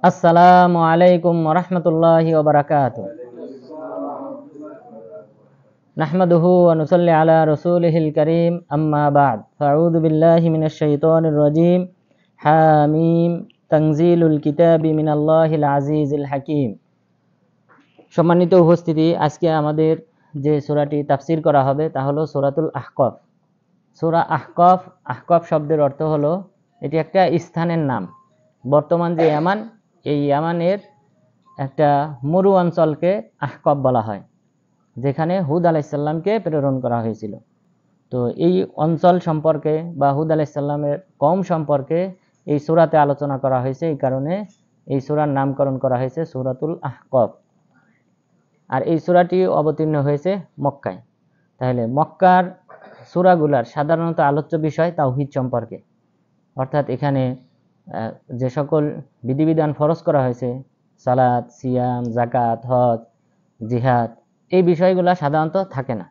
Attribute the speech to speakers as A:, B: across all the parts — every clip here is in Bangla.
A: আসসালামু আলাইকুম ওয়া রাহমাতুল্লাহি ওয়া বারাকাতুহু। নাহমাদুহু ওয়া নুসাল্লি আলা রাসূলিহিল কারীম, আম্মা বা'দ। ফাআউযু বিল্লাহি মিনাশ শাইতানির রাজীম। হামিম, তানজিলুল কিতাবি মিনাল্লাহিল আজিজিল হাকীম। সম্মানিত উপস্থিতি, আজকে আমাদের যে সূরাটি তাফসীর করা হবে তা হলো সূরাতুল আহকাফ। সূরা আহকাফ, আহকাফ শব্দের অর্থ হলো এটি একটা স্থানের নাম। বর্তমান যে ইয়ামান, এই ইয়ামানের একটা মরু অঞ্চলকে আহকাফ বলা হয়, যেখানে হুদ আলাইহিস সালামকে প্রেরণ করা হয়েছিল। তো এই অঞ্চল সম্পর্কে বা হুদ আলাইহিস সালামের কওম সম্পর্কে এই সূরাতে আলোচনা করা হয়েছে। এই কারণে এই সূরার নামকরণ করা হয়েছে সূরাতুল আহকাফ। আর এই সূরাটি অবতীর্ণ হয়েছে মক্কায়। তাহলে মক্কার সূরাগুলার সাধারণত আলোচ্য বিষয় তাওহীদ সম্পর্কে, অর্থাৎ এখানে যে সকল বিধিবিধান ফরজ করা হয়েছে, সালাত, সিয়াম, যাকাত, হজ, জিহাদ, এই বিষয়গুলো সাধারণত থাকে না।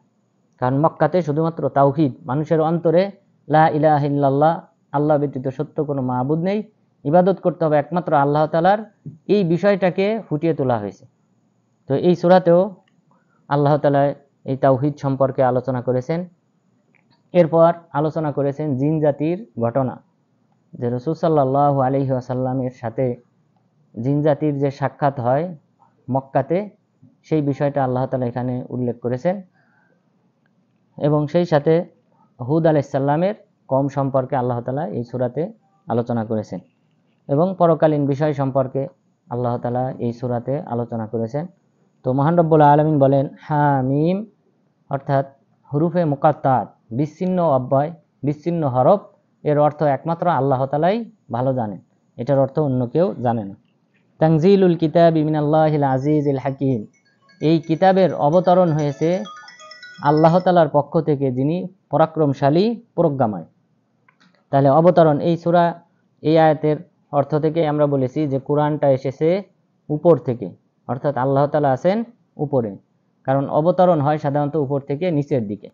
A: কারণ মক্কাতে শুধুমাত্র তাওহীদ, মানুষের অন্তরে লা ইলাহা ইল্লাল্লাহ, আল্লাহ ব্যতীত সত্য কোনো মাবুদ নেই, ইবাদত করতে হবে একমাত্র আল্লাহ তাআলার, এই বিষয়টাকে ফুটিয়ে তোলা হয়েছে। তো এই সূরাতেও আল্লাহ তাআলা এই তাওহীদ সম্পর্কে আলোচনা করেছেন। এরপর আলোচনা করেছেন জিন জাতির ঘটনা, যে রাসূল সাল্লাল্লাহু আলাইহি ওয়াসাল্লামের সাথে জিন জাতির যে সাক্ষাৎ হয় মক্কাতে, সেই বিষয়টা আল্লাহ তাআলা এখানে উল্লেখ করেছেন। এবং সেই সাথে হুদ আলাইহিস সালামের কওম সম্পর্কে আল্লাহ তাআলা এই সূরাতে আলোচনা করেছেন। এবং পরকালীন বিষয় সম্পর্কে আল্লাহ তাআলা এই সূরাতে আলোচনা করেছেন। তো মহান রব্বুল আলামিন বলেন হামিম, অর্থাৎ হুরুফে মুকাত্তাত, বিচ্ছিন্ন অব্যয়, বিচ্ছিন্ন হরফ, এর অর্থ একমাত্র আল্লাহ তাআলাই ভালো জানেন, এটার অর্থ অন্য কেউ জানে না। তানজিলুল কিতাবি মিনাল্লাহিল আজিজিল হাকীম, এই কিতাবের অবতরণ হয়েছে আল্লাহ তাআলার পক্ষ থেকে, যিনি পরাক্রমশালী, প্রজ্ঞাময়। তাহলে অবতরণ, এই সূরা, এই আয়াতের অর্থ থেকে আমরা বলেছি যে কোরআনটা এসেছে উপর থেকে, অর্থাৎ আল্লাহ তাআলা আছেন উপরে। কারণ অবতরণ হয় সাধারণত উপর থেকে নিচের দিকে,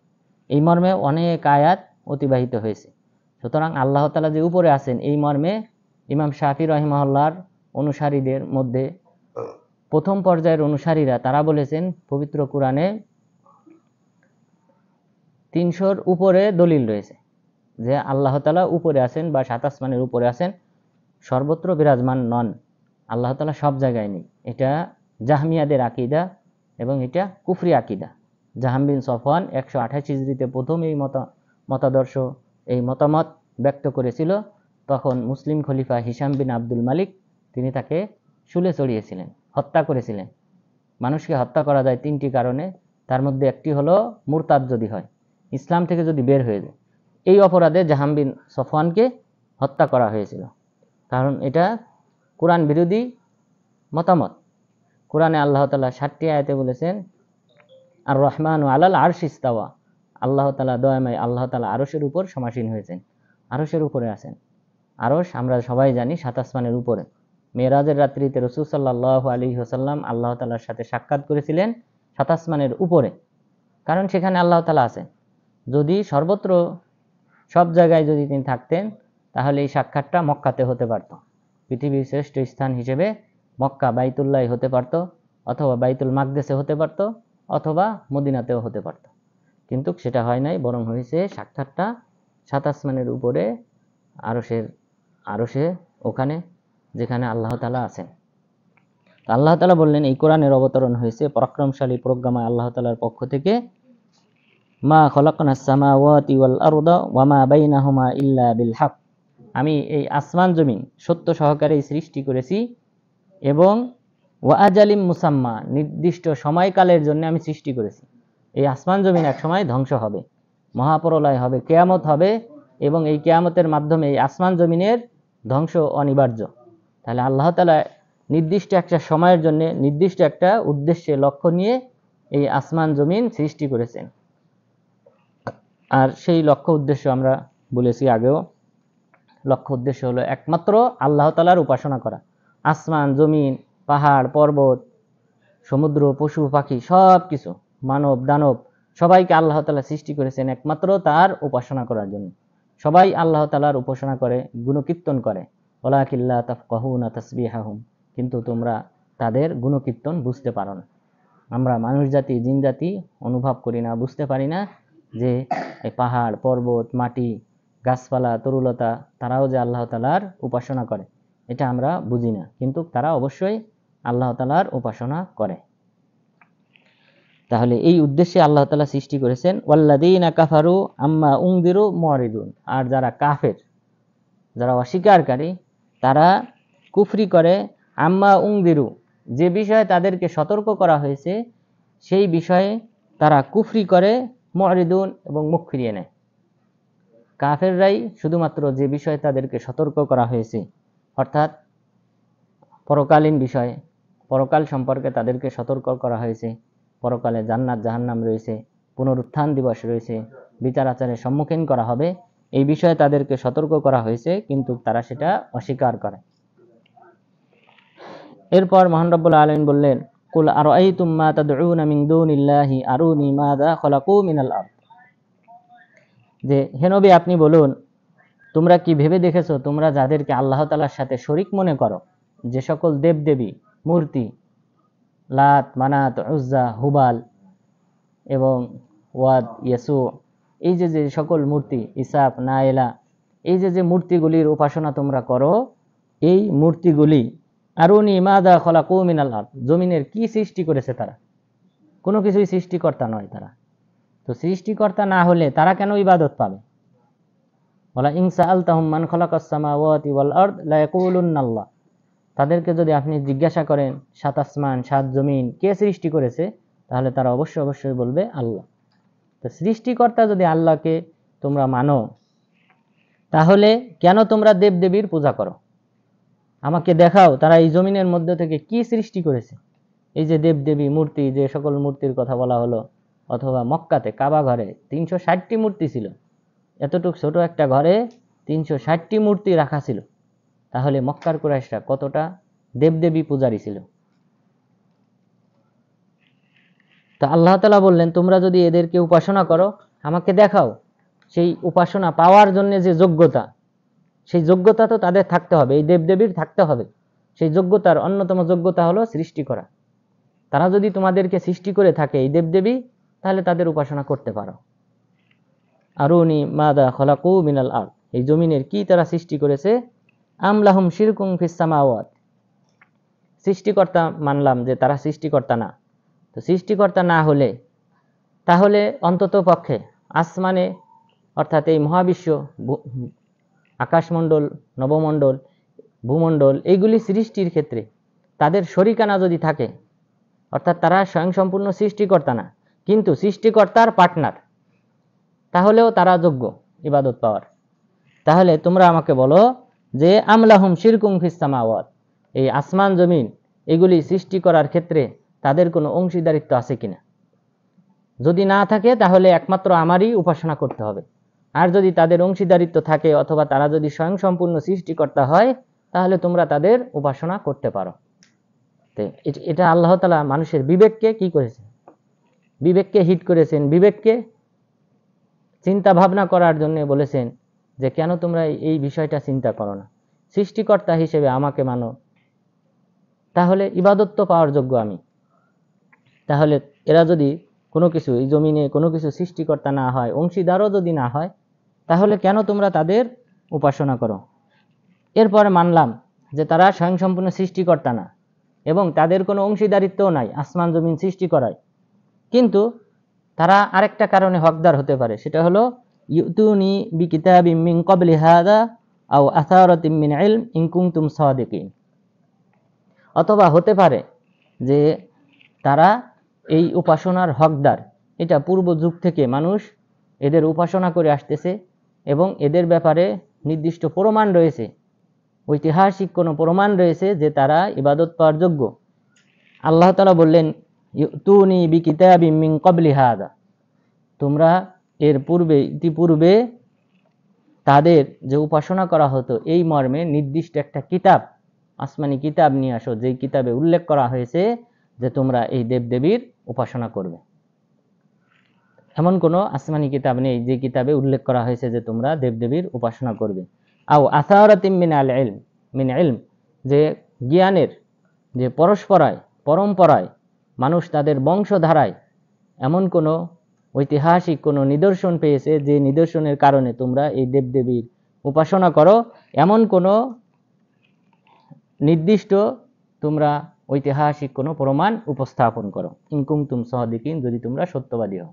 A: এই মর্মে অনেক আয়াত অতিবাহিত হয়েছে। সুতরাং আল্লাহ তাআলা যে উপরে আছেন, এই মর্মে ইমাম শাফি রাহিমাহুল্লাহর অনুসারীদের মধ্যে প্রথম পর্যায়ের অনুসারীরা তারা বলেছেন পবিত্র কোরআনে 300-র উপরে দলিল রয়েছে যে আল্লাহ তাআলা উপরে আছেন বা সাত আসমানের উপরে আছেন, সর্বত্র বিরাজমান নন, আল্লাহ তাআলা সব জায়গায় নেই। এটা জাহমিয়াদের আকীদা এবং এটা কুফরি আকীদা। জাহাম বিন সফওয়ান 128 হিজরিতে প্রথম এই মতাদর্শ, এই মতামত ব্যক্ত করেছিল। তখন মুসলিম খলিফা হিশাম বিন আব্দুল মালিক, তিনি তাকে শুলে চড়িয়েছিলেন, হত্যা করেছিলেন। মানুষকে হত্যা করা যায় 3টি কারণে, তার মধ্যে একটি হলো মুরতাদ যদি হয়, ইসলাম থেকে যদি বের হয়ে যায়, এই অপরাধে জাহাম বিন সফওয়ানকে হত্যা করা হয়েছিল। কারণ এটা কোরআন বিরোধী মতামত। কোরআনে আল্লাহ তাআলা 7টি আয়াতে বলেছেন আর রহমানু আলাল আরশি ইস্তাওয়া, আল্লাহ তাআলা দয়াময়, আল্লাহ তাআলা আরশের উপর সমাসীন হয়েছেন, আরশের উপরে আছেন। আরশ আমরা সবাই জানি সাত আসমানের উপরে। মেরাজের রাত্রিতে রাসূল সাল্লাল্লাহু আলাইহি ওয়াসাল্লাম আল্লাহ তাআলার সাথে সাক্ষাৎ করেছিলেন সাত আসমানের উপরে, কারণ সেখানে আল্লাহ তাআলা আছেন। যদি সর্বত্র সব জায়গায় যদি তিনি থাকতেন, তাহলে এই সাক্ষাৎটা মক্কাতে হতে পারত, পৃথিবীর শ্রেষ্ঠ স্থান হিসেবে মক্কা বাইতুল্লাহ হতে পারত, অথবা বাইতুল মাকদেসে হতে পারত, অথবা মদিনাতেও হতে পারত। কিন্তু সেটা হয় নাই, বরং হয়েছে সাক্ষাৎটা সাত আসমানের উপরে, আরশে, ওখানে যেখানে আল্লাহ তাআলা আছেন। আল্লাহ তাআলা বললেন এই কোরআনের অবতরণ হয়েছে পরাক্রমশালী, প্রজ্ঞাময় আল্লাহ তাআলার পক্ষ থেকে। মা খলাকনাস সামাওয়াতি ওয়াল আরদা ওয়া মা বাইনাহুমা ইল্লা বিল হক, আমি এই আসমান জমিন সত্য সহকারে সৃষ্টি করেছি, এবং ওয়া আজালিম মুসাম্মা, নির্দিষ্ট সময়কালের জন্য আমি সৃষ্টি করেছি। এই আসমান জমিন এক সময় ধ্বংস হবে, মহাপ্রলয় হবে, কিয়ামত হবে, এবং এই কিয়ামতের মাধ্যমে এই আসমান জমিনের ধ্বংস অনিবার্য। তাহলে আল্লাহ তাআলা নির্দিষ্ট একটা সময়ের জন্য, নির্দিষ্ট একটা উদ্দেশ্যে, লক্ষ্য নিয়ে এই আসমান জমিন সৃষ্টি করেছেন। আর সেই লক্ষ্য উদ্দেশ্য আমরা বলেছি আগেও, লক্ষ্য উদ্দেশ্য হলো একমাত্র আল্লাহ তাআলার উপাসনা করা। আসমান জমিন, পাহাড় পর্বত, সমুদ্র, পশু পাখি, সব কিছু, মানব দানব, সবাইকে আল্লাহ তাআলা সৃষ্টি করেছেন একমাত্র তার উপাসনা করার জন্য। সবাই আল্লাহ তাআলার উপাসনা করে, গুণকীর্তন করে, ওয়ালাকিন লা তাফকাহুনা তাসবিহাহুম, কিন্তু তোমরা তাদের গুণকীর্তন বুঝতে পারো না। আমরা মানুষ জাতি, জিন জাতি অনুভব করি না, বুঝতে পারি না যে এই পাহাড়, পর্বত, মাটি, গাছপালা, তরুলতা তারাও যে আল্লাহ তাআলার উপাসনা করে, এটা আমরা বুঝি না, কিন্তু তারা অবশ্যই আল্লাহ তাআলার উপাসনা করে। তাহলে এই উদ্দেশ্যে আল্লাহ তাআলা সৃষ্টি করেছেন ওয়াল্লাযীনা কাফারু আম্মা উনযিরু মুরিদুন। আর যারা কাফের, যারা অস্বীকারী, তারা কুফরি করে আম্মা উনযিরু, যে বিষয়ে তাদেরকে সতর্ক করা হয়েছে সেই বিষয়ে তারা কুফরি করে, মুরিদুন এবং মুখ ফিরিয়ে নেয়। কাফেররাই শুধুমাত্র যে বিষয়ে তাদেরকে সতর্ক করা হয়েছে, অর্থাৎ পরকালীন বিষয়ে, পরকাল সম্পর্কে তাদেরকে সতর্ক করা হয়েছে, পরকালে জান্নাত জাহান্নাম রয়েছে, পুনরুত্থান দিবস রয়েছে, বিচার আচারের সম্মুখীন করা হবে, এই বিষয়ে তাদেরকে সতর্ক করা হয়েছে, কিন্তু তারা সেটা অস্বীকার করে। এরপর মহান রব্বুল আলামিন বললেন, কুল আরাআইতুম মা তাদউনা মিন দুনিল্লাহি আরুনি মাযা খালাকু মিনাল আরদ। যে হে নবী, আপনি বলুন, তোমরা কি ভেবে দেখেছো, তোমরা যাদেরকে আল্লাহ তাআলার সাথে শরীক মনে করো, যে সকল দেবদেবী, মূর্তি, লাত, মানাত, উজ্জা, হুবাল এবং ওয়াদ, ইয়াসু, এই যে যে সকল মূর্তি, ইসাফ, নাইলা, এই যে যে মূর্তিগুলির উপাসনা তোমরা করো, এই মূর্তিগুলি আরুনি মাযা খালাকু মিনাল আরদ, জমিনের কি সৃষ্টি করেছে তারা? কোনো কিছুই সৃষ্টিকর্তা নয় তারা। তো সৃষ্টিকর্তা না হলে তারা কেন ইবাদত পাবে? ওয়ালা ইন সাআলতাহুম মান খালাকাস সামাওয়াতি ওয়াল আরদ লা ইয়াকুলুন্না আল্লাহ। তাদেরকে যদি আপনি জিজ্ঞাসা করেন 7 আসমান 7 জমিন কে সৃষ্টি করেছে, তাহলে তারা অবশ্যই বলবে আল্লাহ। তো সৃষ্টিকর্তা যদি আল্লাহকে তোমরা মানো, তাহলে কেন তোমরা দেবদেবীর পূজা করো? আমাকে দেখাও তারা এই জমিনের মধ্যে থেকে কি সৃষ্টি করেছে। এই যে দেবদেবী মূর্তি, যে সকল মূর্তির কথা বলা হলো, অথবা মক্কাতে কাবা ঘরে 360টি মূর্তি ছিল, এতটুকু ছোট একটা ঘরে 360টি মূর্তি রাখা ছিল, তাহলে মক্কার কুরাইশরা কতটা দেবদেবী পূজারী ছিল। তা আল্লাহ তাআলা বললেন, তোমরা যদি এদেরকে উপাসনা করো, আমাকে দেখাও সেই উপাসনা পাওয়ার জন্য যে যোগ্যতা, সেই যোগ্যতা তো তাদের থাকতে হবে, এই দেবদেবীর থাকতে হবে। সেই যোগ্যতার অন্যতম যোগ্যতা হলো সৃষ্টি করা। তারা যদি তোমাদেরকে সৃষ্টি করে থাকে এই দেবদেবী, তাহলে তাদের উপাসনা করতে পারো। আরুনি মাযা খালাকু মিনাল আরদ, এই জমিনের কি তারা সৃষ্টি করেছে। আম লাহুম শিরকুম ফিস সামাওয়াত, সৃষ্টিকর্তা মানলাম যে তারা সৃষ্টিকর্তা না। তো সৃষ্টিকর্তা না হলে তাহলে অন্তত পক্ষে আসমানে, অর্থাৎ এই মহাবিশ্ব, আকাশমণ্ডল, নবমণ্ডল, ভূমণ্ডল, এইগুলি সৃষ্টির ক্ষেত্রে তাদের শরিকানা যদি থাকে, অর্থাৎ তারা স্বয়ংসম্পূর্ণ সৃষ্টিকর্তা না, কিন্তু সৃষ্টিকর্তার পার্টনার, তাহলেও তারা যোগ্য ইবাদত পাওয়ার। তাহলে তোমরা আমাকে বলো যে আমলাহুম শিরকুম ফিস সামাওয়াত, এই আসমান জমিন এগুলি সৃষ্টি করার ক্ষেত্রে তাদের কোনো অংশীদারিত্ব আছে কিনা। যদি না থাকে তাহলে একমাত্র আমারই উপাসনা করতে হবে, আর যদি তাদের অংশীদারিত্ব থাকে অথবা তারা যদি স্বয়ংসম্পূর্ণ সৃষ্টিকর্তা হয়, তাহলে তোমরা তাদের উপাসনা করতে পারো। এটা আল্লাহ তাআলা মানুষের বিবেককে কি করেছেন, বিবেককে হিট করেছেন, বিবেককে চিন্তা ভাবনা করার জন্য বলেছেন যে কেন তোমরা এই বিষয়টা চিন্তা করো না, সৃষ্টিকর্তা হিসেবে আমাকে মানো, তাহলে ইবাদত তো পাওয়ার যোগ্য আমি। তাহলে এরা যদি কোনো কিছু, এই জমিনে কোনো কিছু সৃষ্টিকর্তা না হয়, অংশীদারও যদি না হয়, তাহলে কেন তোমরা তাদের উপাসনা করো। এরপরে মানলাম যে তারা স্বয়ংসম্পূর্ণ সৃষ্টিকর্তা না এবং তাদের কোনো অংশীদারিত্বও নাই আসমান জমিন সৃষ্টি করায়, কিন্তু তারা আরেকটা কারণে হকদার হতে পারে, সেটা হলো ইউতুনি বিকিতাবিম মিন ক্বাবলি হাযা আও আসারাতিম মিন ইলম ইন কুনতুম সাদিকিন। অথবা হতে পারে যে তারা এই উপাসনার হকদার, এটা পূর্ব যুগ থেকে মানুষ এদের উপাসনা করে আসতেছে এবং এদের ব্যাপারে নির্দিষ্ট প্রমাণ রয়েছে, ঐতিহাসিক কোনো প্রমাণ রয়েছে যে তারা ইবাদত পাওয়ার যোগ্য। আল্লাহ তাআলা বললেন ইউতুনি বিকিতাবিম মিন ক্বাবলি হাযা, তোমরা এর পূর্বে, ইতিপূর্বে তাদের যে উপাসনা করা হতো এই মর্মে নির্দিষ্ট একটা কিতাব, আসমানি কিতাব নিয়ে আসো, যেই কিতাবে উল্লেখ করা হয়েছে যে তোমরা এই দেবদেবীর উপাসনা করবে। এমন কোনো আসমানি কিতাব নেই যে কিতাবে উল্লেখ করা হয়েছে যে তোমরা দেবদেবীর উপাসনা করবে। আও আসারাতিম মিনাল ইলম, মিন ইলম, যে জ্ঞানের যে পরম্পরায় মানুষ তাদের বংশধারায় এমন কোনো ঐতিহাসিক কোনো নিদর্শন পেয়েছে যে নিদর্শনের কারণে তোমরা এই দেবদেবীর উপাসনা করো, এমন কোনো নির্দিষ্ট তোমরা ঐতিহাসিক কোনো প্রমাণ উপস্থাপন করো। ইন কুনতুম সাদিকিন, যদি তোমরা সত্যবাদী হও।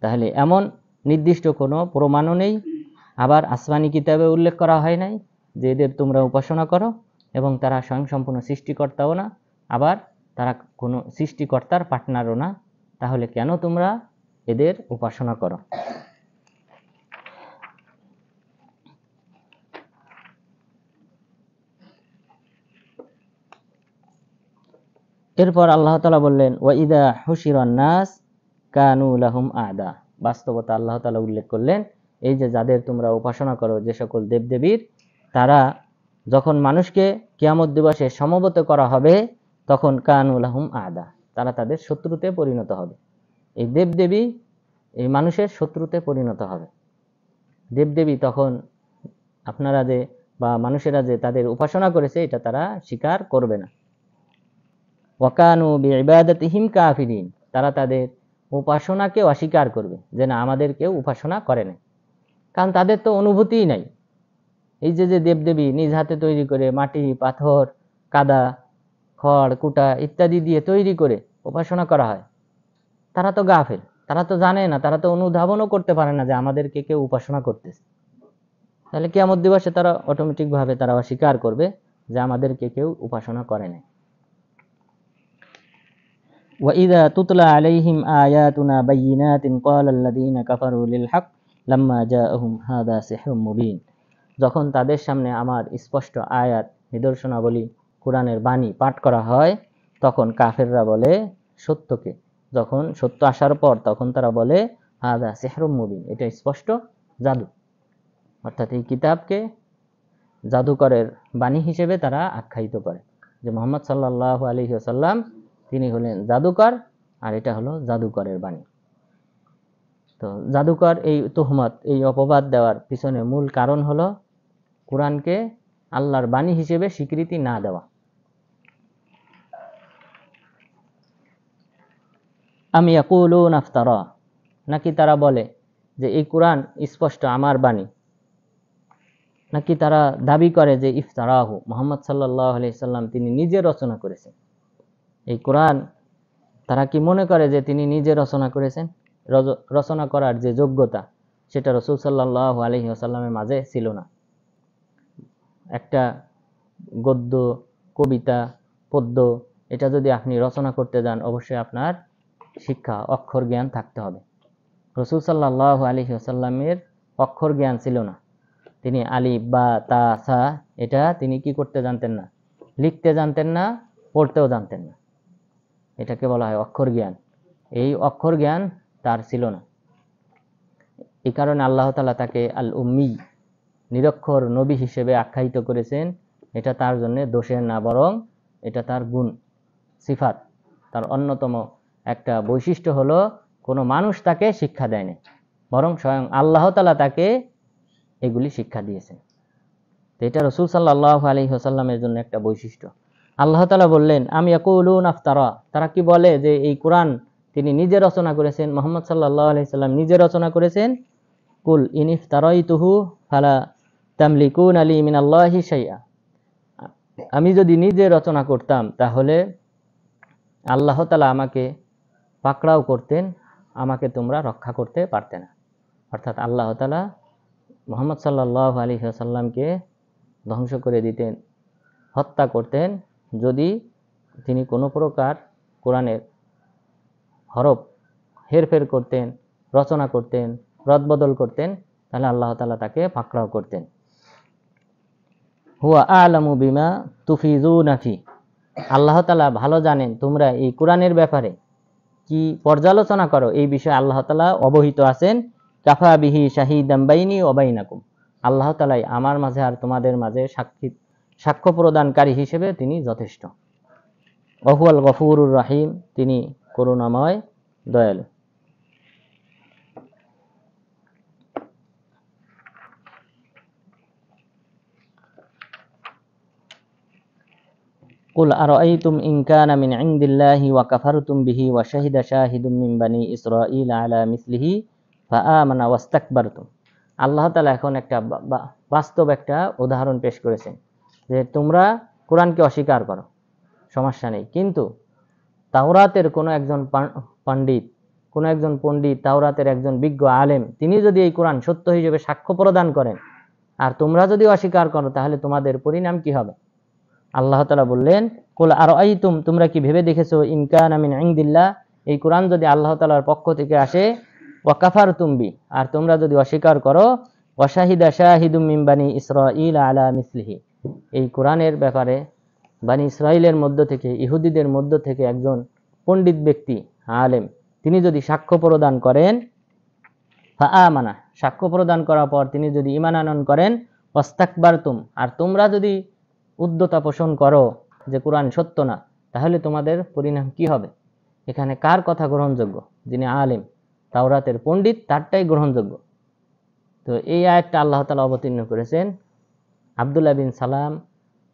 A: তাহলে এমন নির্দিষ্ট কোনো প্রমাণও নেই, আবার আসমানি কিতাবে উল্লেখ করা হয় নাই যে এদের তোমরা উপাসনা করো, এবং তারা স্বয়ংসম্পূর্ণ সৃষ্টিকর্তাও না, আবার তারা কোনো সৃষ্টিকর্তার পার্টনারও না। তাহলে কেন তোমরা এদের উপাসনা করো? এরপর আল্লাহ তাআলা বললেন, ওয়াইদা হুশিরান নাস কানু লাহুম আদা। বাস্তবতা আল্লাহ তাআলা উল্লেখ করলেন, এই যে যাদের তোমরা উপাসনা করো, যে সকল দেবদেবীর, তারা যখন মানুষকে কিয়ামত দিবসে সমবেত করা হবে, তখন কানু লাহুম আদা, তারা তাদের শত্রুতে পরিণত হবে। এই দেবদেবী এই মানুষের শত্রুতে পরিণত হবে। দেবদেবী তখন আপনারা যে বা মানুষেরা যে তাদের উপাসনা করেছে, এটা তারা স্বীকার করবে না। ওয়াকানু বিইবাদাতিহিম কাফিরিন, তারা তাদের উপাসনাকে অস্বীকার করবে, যে না, আমাদের কেউ উপাসনা করে না। কারণ তাদের তো অনুভূতিই নাই। এই যে যে দেবদেবী নিজ হাতে তৈরি করে, মাটি, পাথর, কাদা, খড়, কুটা ইত্যাদি দিয়ে তৈরি করে উপাসনা করা হয়, তারা তো গাফেল, তারা তো জানে না, তারা তো অনুধাবনও করতে পারে না যে আমাদেরকে কেউ উপাসনা করতেছে। তাহলে কিয়ামত দিবসে তারা অটোমেটিক ভাবে তারা অস্বীকার করবে যে আমাদেরকে কেউ উপাসনা করে না। وَإِذَا تُتْلَى عَلَيْهِمْ آيَاتُنَا بَيِّنَاتٍ قَالَ الَّذِينَ كَفَرُوا لِلْحَقِّ لَمَّا جَاءَهُمْ هَذَا سِحْرٌ مُبِينٌ। যখন তাদের সামনে আমার স্পষ্ট আয়াত, নিদর্শনাবলী, কোরআনের বাণী পাঠ করা হয়, তখন কাফেররা বলে সত্যকে, যখন সত্য আসার পর তখন তারা বলে হাদা সিহরুম মুবিন, এটা স্পষ্ট জাদু। অর্থাৎ এই কিতাবকে জাদুকরের বাণী হিসেবে তারা আখ্যায়িত করে, যে মুহাম্মদ সাল্লাল্লাহু আলাইহি ওয়াসাল্লাম তিনি হলেন জাদুকর, আর এটা হলো জাদুকরের বাণী। তো জাদুকর এই তুহমত, এই অপবাদ দেওয়ার পিছনে মূল কারণ হলো কোরআনকে আল্লাহর বাণী হিসেবে স্বীকৃতি না দেওয়া। আম ইয়াকুলুনা ইফতারা, নাকি তারা বলে যে এই কোরআন স্পষ্ট আমার বাণী, নাকি তারা দাবি করে যে ইফতারাহু, মুহাম্মদ সাল্লাল্লাহু আলাইহি সাল্লাম তিনি নিজে রচনা করেছেন। এই কোরআন তারা কি মনে করে যে তিনি নিজে রচনা করেছেন? রচনা করার যে যোগ্যতা, সেটা রাসূল সাল্লাল্লাহু আলাইহি ওয়াসাল্লামের মাঝে ছিল না। একটা গদ্য, কবিতা, পদ্য, এটা যদি আপনি রচনা করতে যান, অবশ্যই আপনার শিক্ষা, অক্ষর জ্ঞান থাকতে হবে। রাসূল সাল্লাল্লাহু আলাইহি ওয়াসাল্লামের অক্ষর জ্ঞান ছিল না। তিনি আলিফ, বা, তা, সা এটা তিনি কি করতে জানতেন না? লিখতে জানতেন না, পড়তেও জানতেন না। এটাকে বলা হয় অক্ষর জ্ঞান। এই অক্ষর জ্ঞান তার ছিল না। এই কারণে আল্লাহ তাআলা তাকে আল উম্মি, নিরক্ষর নবী হিসেবে আখ্যায়িত করেছেন। এটা তার জন্য দোষের না, বরং এটা তার গুণ, সিফাত। তার অন্যতম একটা বৈশিষ্ট্য হলো কোনো মানুষ তাকে শিক্ষা দেয়নি, বরং স্বয়ং আল্লাহ তাআলা তাকে এগুলি শিক্ষা দিয়েছেন। তো এটা রাসূল সাল্লাল্লাহু আলাইহি ওয়াসাল্লামের জন্য একটা বৈশিষ্ট্য। আল্লাহ তাআলা বললেন, আম ইয়াকুলুনা ইফতারা, তারা কি বলে যে এই কোরআন তিনি নিজে রচনা করেছেন, মুহাম্মদ সাল্লাল্লাহু আলাইহি সাল্লাম নিজে রচনা করেছেন। কুল ইন ইফতারাইতুহু ফালা তামলিকুনা লি মিনাল্লাহি শাইআ, আমি যদি নিজে রচনা করতাম তাহলে আল্লাহ তাআলা আমাকে পাকড়াও করতেন, আমাকে তোমরা রক্ষা করতে পারতে না। অর্থাৎ আল্লাহ তাআলা মুহাম্মদ সাল্লাল্লাহু আলাইহি ওয়াসাল্লামকে ধ্বংস করে দিতেন, হত্যা করতেন, যদি তিনি কোনো প্রকার কোরআনের হরফ হেরফের করতেন, রচনা করতেন, রদবদল করতেন, তাহলে আল্লাহ তাআলা তাকে পাকড়াও করতেন। হুয়া আ'লামু বিমা তুফিজুনা ফি, আল্লাহ তাআলা ভালো জানেন তোমরা এই কোরআনের ব্যাপারে কি পর্যালোচনা করো, এই বিষয়ে আল্লাহ তাআলা অবহিত আছেন। কাফা বিহি শাহিদাম বাইনি ওয়া বাইনাকুম, আল্লাহ তাআলাই আমার মাঝে আর তোমাদের মাঝে সাক্ষ্য প্রদানকারী হিসেবে তিনি যথেষ্ট। ওয়া হুয়াল গফুরুর রহিম, তিনি করুণাময়, দয়ালু। কুল আরাআইতুম ইন কানা মিন ইনদিল্লাহি ওয়া কাফারতুম বিহি ওয়া শাহিদা শাহিদুম মিন বানি ইসরাঈল আলা মিসলিহি ফাআমানা ওয়াস্তাকবারতুম। আল্লাহ তাআলা এখন একটা বাস্তব একটা উদাহরণ পেশ করেছেন যে তোমরা কোরআনকে অস্বীকার করো, সমস্যা নেই, কিন্তু তাওরাতের কোনো একজন পণ্ডিত, তাওরাতের একজন বিজ্ঞ আলেম, তিনি যদি এই কোরআন সত্য হিসেবে সাক্ষ্য প্রদান করেন আর তোমরা যদি অস্বীকার করো, তাহলে তোমাদের পরিণাম কি হবে? আল্লাহ তাআলা বললেন, কুল আরাআইতুম, তোমরা কি ভেবে দেখেছো, ইন কানা মিন ইনদিল্লাহ, এই কোরআন যদি আল্লাহ তাআলার পক্ষ থেকে আসে, ওয়া কাফারতুম বি, আর তোমরা যদি অস্বীকার করো, ওয়া শাহিদা শাহিদুম মিন বানি ইসরাঈল আলা মিসলিহি, এই কোরআনের ব্যাপারে বানি ইসরাইলের মধ্য থেকে, ইহুদিদের মধ্য থেকে একজন পণ্ডিত ব্যক্তি, আলেম, তিনি যদি সাক্ষ্য প্রদান করেন, ফাআমানা, সাক্ষ্য প্রদান করার পর তিনি যদি ঈমান আনয়ন করেন, ওয়াস্তাকবারতুম, আর তোমরা যদি উদ্ধতা পোষণ করো যে কোরআন সত্য না, তাহলে তোমাদের পরিণাম কি হবে? এখানে কার কথা গ্রহণযোগ্য? যিনি আলেম, তাওরাতের পণ্ডিত, তারটাই গ্রহণযোগ্য। তো এই আয়াতটা আল্লাহ তাআলা অবতীর্ণ করেছেন আব্দুল্লাহ বিন সালাম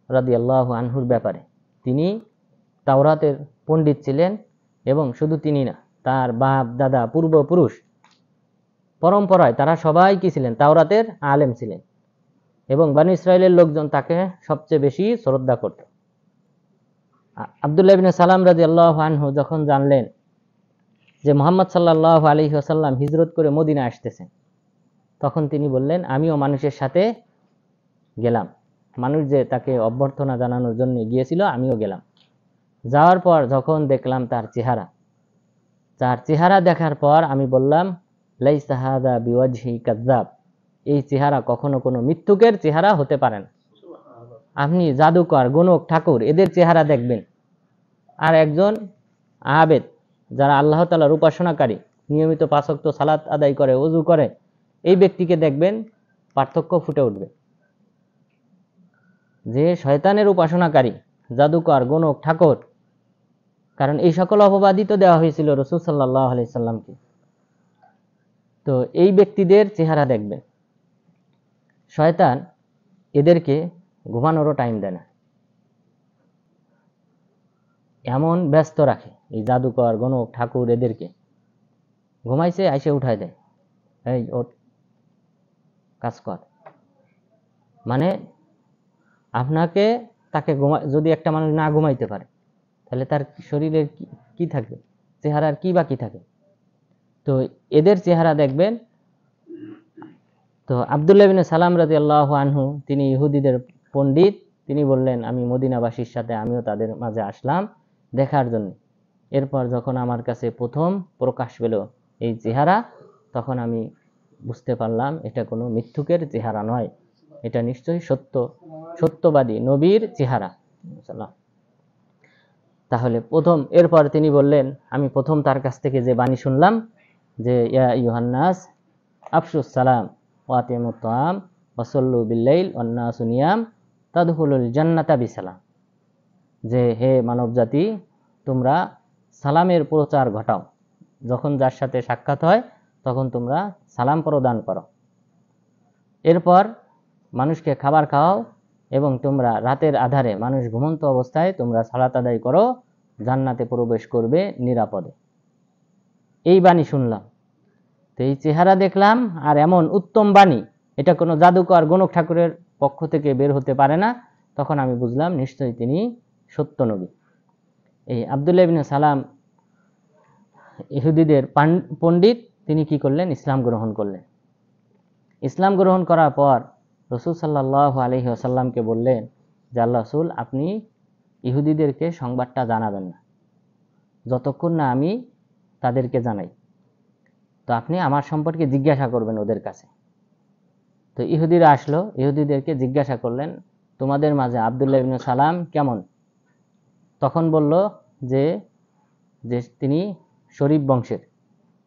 A: রাদিয়াল্লাহু আনহুর ব্যাপারে। তিনি তাওরাতের পণ্ডিত ছিলেন, এবং শুধু তিনি না, তার বাপ দাদা পূর্বপুরুষ পরম্পরায় তারা সবাই কি ছিলেন? তাওরাতের আলেম ছিলেন, এবং বনী ইসরাইলের লোকজন তাকে সবচেয়ে বেশি শ্রদ্ধা করত। আব্দুল্লাহ ইবনে সালাম রাদিয়াল্লাহু আনহু যখন জানলেন যে মুহাম্মদ সাল্লাল্লাহু আলাইহি ওয়াসাল্লাম হিজরত করে মদিনা আসতেছেন, তখন তিনি বললেন, আমিও মানুষের সাথে গেলাম। মানুষ যে তাকে অভ্যর্থনা জানানোর জন্য গিয়েছিল, আমিও গেলাম। যাওয়ার পর যখন দেখলাম তার চেহারা দেখার পর আমি বললাম, লাইসা হাযা বিওয়াজহি কাযযাব, এই চেহারা কখনো কোনো মিথ্যুকের চেহারা হতে পারে না। আপনি জাদুকর, গণক, ঠাকুর, এদের চেহারা দেখবেন, আর একজন আবেদ, যারা আল্লাহ তাআলার উপাসনাকারী, নিয়মিত 5 ওয়াক্ত সালাত আদায় করে, ওযু করে, এই ব্যক্তিকে দেখবেন, পার্থক্য ফুটে উঠবে। যে শয়তানের উপাসনাকারী, জাদুকর, গণক, ঠাকুর, কারণ এই সকল অপবাদই তো দেওয়া হয়েছিল রাসূল সাল্লাল্লাহু আলাইহি সাল্লামকে। তো এই ব্যক্তিদের চেহারা দেখবেন, শয়তান এদেরকে ঘুমানোরও টাইম দেয় না, এমন ব্যস্ত রাখে। এই জাদুকর, গণক, ঠাকুর, এদেরকে ঘুমাইছে আইসে উঠায় দেয়, এই ওঠ, কাজ কর। মানে আপনাকে, তাকে যদি একটা মানুষ না ঘুমাইতে পারে, তাহলে তার শরীরের কি থাকবে, চেহারার কি বাকি থাকে? তো এদের চেহারা দেখবেন। তো আব্দুল্লাহ ইবনে সালাম রাদিয়াল্লাহু আনহু, তিনি ইহুদিদের পণ্ডিত, তিনি বললেন, আমি মদিনাবাসীর সাথে আমিও তাদের মাঝে আসলাম দেখার জন্য। এরপর যখন আমার কাছে প্রথম প্রকাশ পেল এই চেহারা, তখন আমি বুঝতে পারলাম এটা কোনো মিথ্যুকের চেহারা নয়, এটা নিশ্চয়ই সত্যবাদী নবীর চেহারা। তাহলে এরপর তিনি বললেন, আমি প্রথম তার কাছ থেকে যে বাণী শুনলাম যে, ইয়া আইয়ুহান নাস আফশুস সালাম ওয়া আতিমুত তাআম ওয়া সাল্লু বিল-লাইল ওয়ান নাসু নিয়াম তাদখুলুল জান্নাতা বিসালাম, যে হে মানব জাতি, তোমরা সালামের প্রচার ঘটাও, যখন যার সাথে সাক্ষাৎ হয় তখন তোমরা সালাম প্রদান করো, এরপর মানুষকে খাবার খাওয়াও, এবং তোমরা রাতের আধারে, মানুষ ঘুমন্ত অবস্থায় তোমরা সালাত আদায় করো, জান্নাতে প্রবেশ করবে নিরাপদে। এই বাণী শুনলাম, তো এই চেহারা দেখলাম, আর এমন উত্তম বাণী, এটা কোনো জাদুকর, গণক, ঠাকুরের পক্ষ থেকে বের হতে পারে না। তখন আমি বুঝলাম নিশ্চয়ই তিনি সত্য নবী। এই আব্দুল্লাহ ইবনে সালাম, ইহুদিদের পণ্ডিত, তিনি কি করলেন? ইসলাম গ্রহণ করলেন। ইসলাম গ্রহণ করার পর রাসূল সাল্লাল্লাহু আলাইহি ওয়াসাল্লামকে বললেন যে, আল্লাহ রাসূল, আপনি ইহুদিদেরকে সংবাদটা জানাবেন না যতক্ষণ না আমি তাদেরকে জানাই। তো আপনি আমার সম্পর্কে জিজ্ঞাসা করবেন ওদের কাছে। তো ইহুদিরা আসলো, ইহুদিদেরকে জিজ্ঞাসা করলেন, তোমাদের মাঝে আব্দুল্লাহ ইবনে সালাম কেমন? তখন বলল যে তিনি শরীফ বংশের,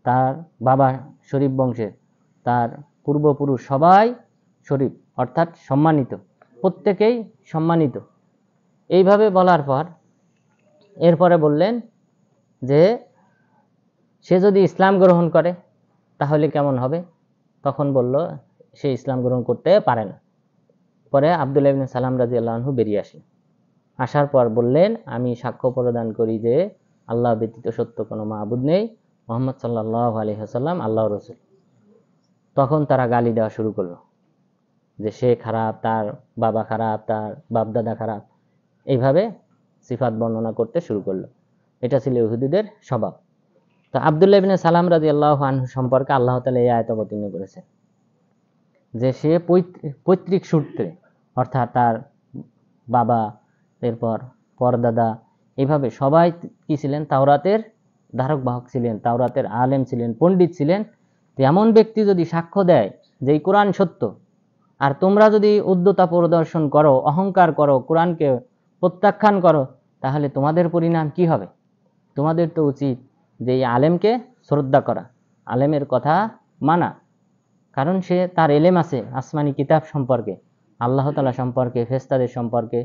A: তার বাবা শরীফ বংশের, তার পূর্বপুরুষ সবাই শরীফ, অর্থাৎ সম্মানিত, প্রত্যেকেই সম্মানিত। এইভাবে বলার পর এরপরে বললেন যে সে যদি ইসলাম গ্রহণ করে তাহলে কেমন হবে? তখন বলল সে ইসলাম গ্রহণ করতে পারে না। পরে আব্দুল্লাহ ইবনে সালাম রাদিয়াল্লাহু আনহু বেরিয়ে আসলেন। আসার পর বললেন, আমি সাক্ষ্য প্রদান করি যে আল্লাহ ব্যতীত সত্য কোনো মাবুদ নেই, মুহাম্মদ সাল্লাল্লাহু আলাইহি ওয়াসাল্লাম আল্লাহর রাসূল। তখন তারা গালি দেওয়া শুরু করলো যে সে খারাপ, তার বাবা খারাপ, তার বাপদাদা খারাপ, এইভাবে সিফাত বর্ণনা করতে শুরু করলো। এটা ছিল ইহুদিদের স্বভাব। তো আব্দুল্লাহ ইবনে সালাম রাদিয়াল্লাহু আনহু সম্পর্কে আল্লাহ তাআলা এই আয়াত অবতীর্ণ করেছেন যে সে পৈতৃক সূত্রে, অর্থাৎ তার বাবা, এরপর পরদাদা, এইভাবে সবাই কি ছিলেন? তাওরাতের ধারক বাহক ছিলেন, তাওরাতের আলেম ছিলেন, পণ্ডিত ছিলেন। এমন ব্যক্তি যদি সাক্ষ্য দেয় যে এই কোরআন সত্য, আর তোমরা যদি উদ্ধতা প্রদর্শন করো, অহংকার করো, কোরআনকে প্রত্যাখ্যান করো, তাহলে তোমাদের পরিণাম কি হবে? তোমাদের তো উচিত যে এই আলেমকে শ্রদ্ধা করা, আলেমের কথা মানা, কারণ সে তার এলেম আছে আসমানি কিতাব সম্পর্কে, আল্লাহ তাআলা সম্পর্কে, ফেরেশতাদের সম্পর্কে।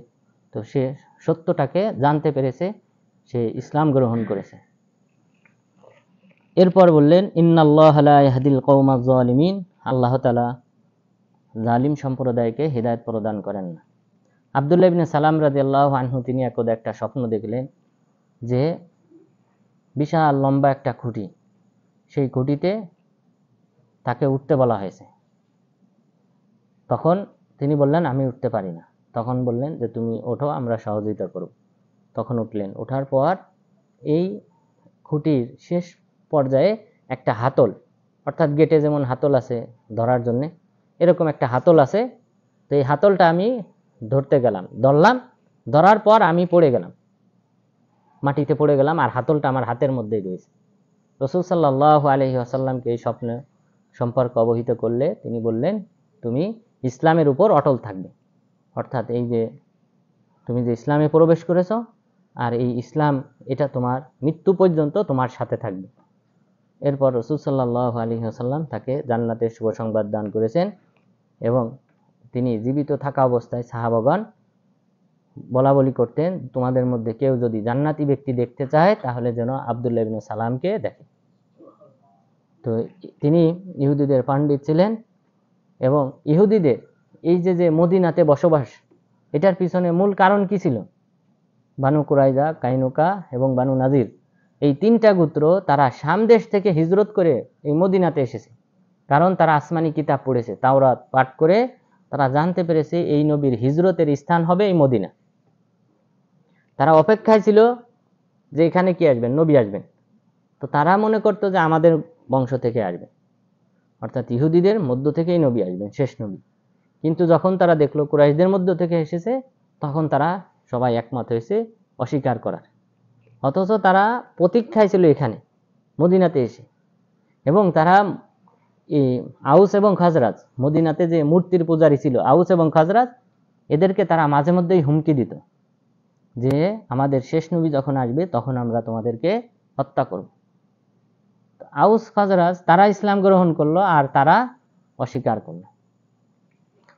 A: তো সে সত্যটাকে জানতে পেরেছে, সে ইসলাম গ্রহণ করেছে। এরপর বললেন, ইন্নাল্লাহা লা ইয়াহদিল কওমাজ জালিমিন, আল্লাহ তাআলা জালিম সম্প্রদায়কে হিদায়াত প্রদান করেন না। আব্দুল্লাহ ইবনে সালাম রাদিয়াল্লাহু আনহু তিনি একদা একটা স্বপ্ন দেখলেন যে বিশাল লম্বা একটা খুঁটি, সেই খুঁটিতে তাকে উঠতে বলা হয়েছে। তখন তিনি বললেন, আমি উঠতে পারি না। তখন বললেন যে তুমি ওঠো, আমরা সহযোগিতা করব। তখন উঠলেন। ওঠার পর এই খুঁটির শেষ পর্যায়ে একটা হাতল, অর্থাৎ গেটে যেমন হাতল আছে ধরার জন্যে, এরকম একটা হাতল আছে। তো এই হাতলটা আমি ধরতে গেলাম, ধরলাম, ধরার পর আমি পড়ে গেলাম, মাটিতে পড়ে গেলাম, আর হাতলটা আমার হাতের মধ্যেই রয়েছে। রাসূল সাল্লাল্লাহু আলাইহি ওয়াসাল্লামকে এই স্বপ্ন সম্পর্কে অবহিত করলে তিনি বললেন, তুমি ইসলামের উপর অটল থাকবে, অর্থাৎ এই যে তুমি যে ইসলামে প্রবেশ করেছো, আর এই ইসলাম এটা তোমার মৃত্যু পর্যন্ত তোমার সাথে থাকবে। এরপর রাসূল সাল্লাল্লাহু আলাইহি ওয়াসাল্লাম তাকে জান্নাতের শুভ সংবাদ দান করেছেন, এবং তিনি জীবিত থাকা অবস্থায় সাহাবাগণ বলা বলি করতেন, তোমাদের মধ্যে কেউ যদি জান্নাতি ব্যক্তি দেখতে চায় তাহলে যেন আব্দুল্লাহ ইবনে সালামকে দেখে। তো তিনি ইহুদিদের পণ্ডিত ছিলেন, এবং ইহুদিদের এই যে মদিনাতে বসবাস, এটার পিছনে মূল কারণ কি ছিল? বানু কুরাইজা, কাইনুকা এবং বানু নাজির, এই তিনটা গোত্র তারা শাম দেশ থেকে হিজরত করে এই মদিনাতে এসেছে, কারণ তারা আসমানি কিতাব পড়েছে, তাওরাত পাঠ করে তারা জানতে পেরেছে এই নবীর হিজরতের স্থান হবে এই মদিনা। তারা অপেক্ষায় ছিল যে এখানে কি আসবেন? নবী আসবেন। তো তারা মনে করতো যে আমাদের বংশ থেকে আসবে, অর্থাৎ ইহুদিদের মধ্য থেকেই নবী আসবেন, শেষ নবী। কিন্তু যখন তারা দেখলো কুরাইশদের মধ্য থেকে এসেছে, তখন তারা সবাই একমত হয়েছে অস্বীকার করার। অথচ তারা প্রতীক্ষায় ছিল এখানে মদিনাতে এসে, এবং তারা এই আউস এবং খাজরাজ, মদিনাতে যে মূর্তির পূজারী ছিল আউস এবং খাজরাজ, এদেরকে তারা মাঝে মধ্যেই হুমকি দিত যে আমাদের শেষ নবী যখন আসবে তখন আমরা তোমাদেরকে হত্যা করব। আউস খাজরাজ তারা ইসলাম গ্রহণ করলো, আর তারা অস্বীকার করলো।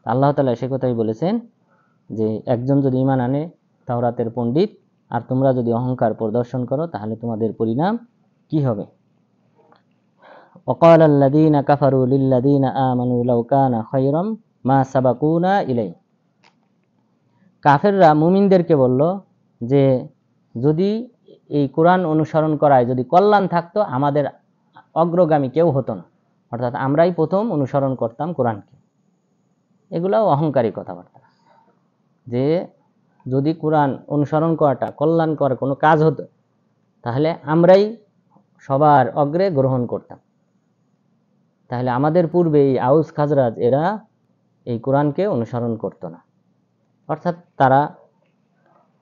A: আল্লাহ তাআলা সে কথাই বলেছেন যে একজন যদি ঈমান আনে, তাওরাতের পণ্ডিত, আর তোমরা যদি অহংকার প্রদর্শন করো, তাহলে তোমাদের পরিণাম কি হবে? وقال الذين كفروا للذين آمنوا لو كان خيرا ما سبقونا إليه, কাফেররা মুমিনদেরকে বলল যে যদি এই কোরআন অনুসরণ করায় যদি কল্যাণ থাকতো, আমাদের অগ্রগামী কেউ হতো না, অর্থাৎ আমরাই প্রথম অনুসরণ করতাম কোরআনকে। এগুলাও অহংকারী কথাবার্তা, যে যদি কোরআন অনুসরণ করাটা কল্যাণকর কোনো কাজ হতো, তাহলে আমরাই সবার অগ্রে গ্রহণ করতাম। তাহলে আমাদের পূর্বে এই আউস খাজরাজ এরা এই কোরআনকে অনুসরণ করতো না, অর্থাৎ তারা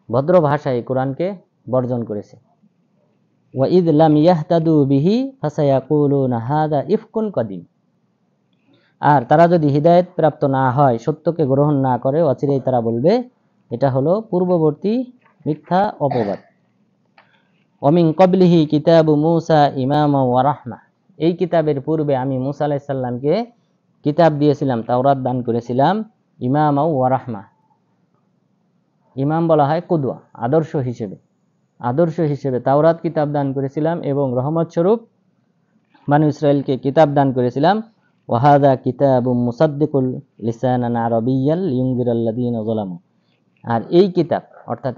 A: ভদ্র ভাষায় কোরআনকে বর্জন করেছে। ওয়াইদ লাম ইয়াহতাদু বিহি ফাসায়াকুলুনা হাযা ইফকুন কদিম, আর তারা যদি হিদায়াত প্রাপ্ত না হয়, সত্যকে গ্রহণ না করে, অচিরেই তারা বলবে এটা হলো পূর্ববর্তী মিথ্যা অপবাদ। ওমিন ক্বাবলিহি কিতাবু মূসা ইমামা ওয়া রাহমা, এই কিতাবের পূর্বে আমি মূসা আলাইহিস সালামকে কিতাব দিয়েছিলাম, তাওরাত দান করেছিলাম, ইমামা ওয়া রাহমা। ইমাম বলা হয় কুদওয়া, আদর্শ হিসেবে, আদর্শ হিসেবে তাওরাত কিতাব দান করেছিলাম, এবং রহমত স্বরূপ বনী ইসরাইলকে কিতাব দান করেছিলাম। ওয়া হাযা কিতাবুম মুসাদ্দিকুল লিসানান আরাবিয়্যাল লিয়ুনযিরাল্লাযীনা যালামু, আর এই কিতাব অর্থাৎ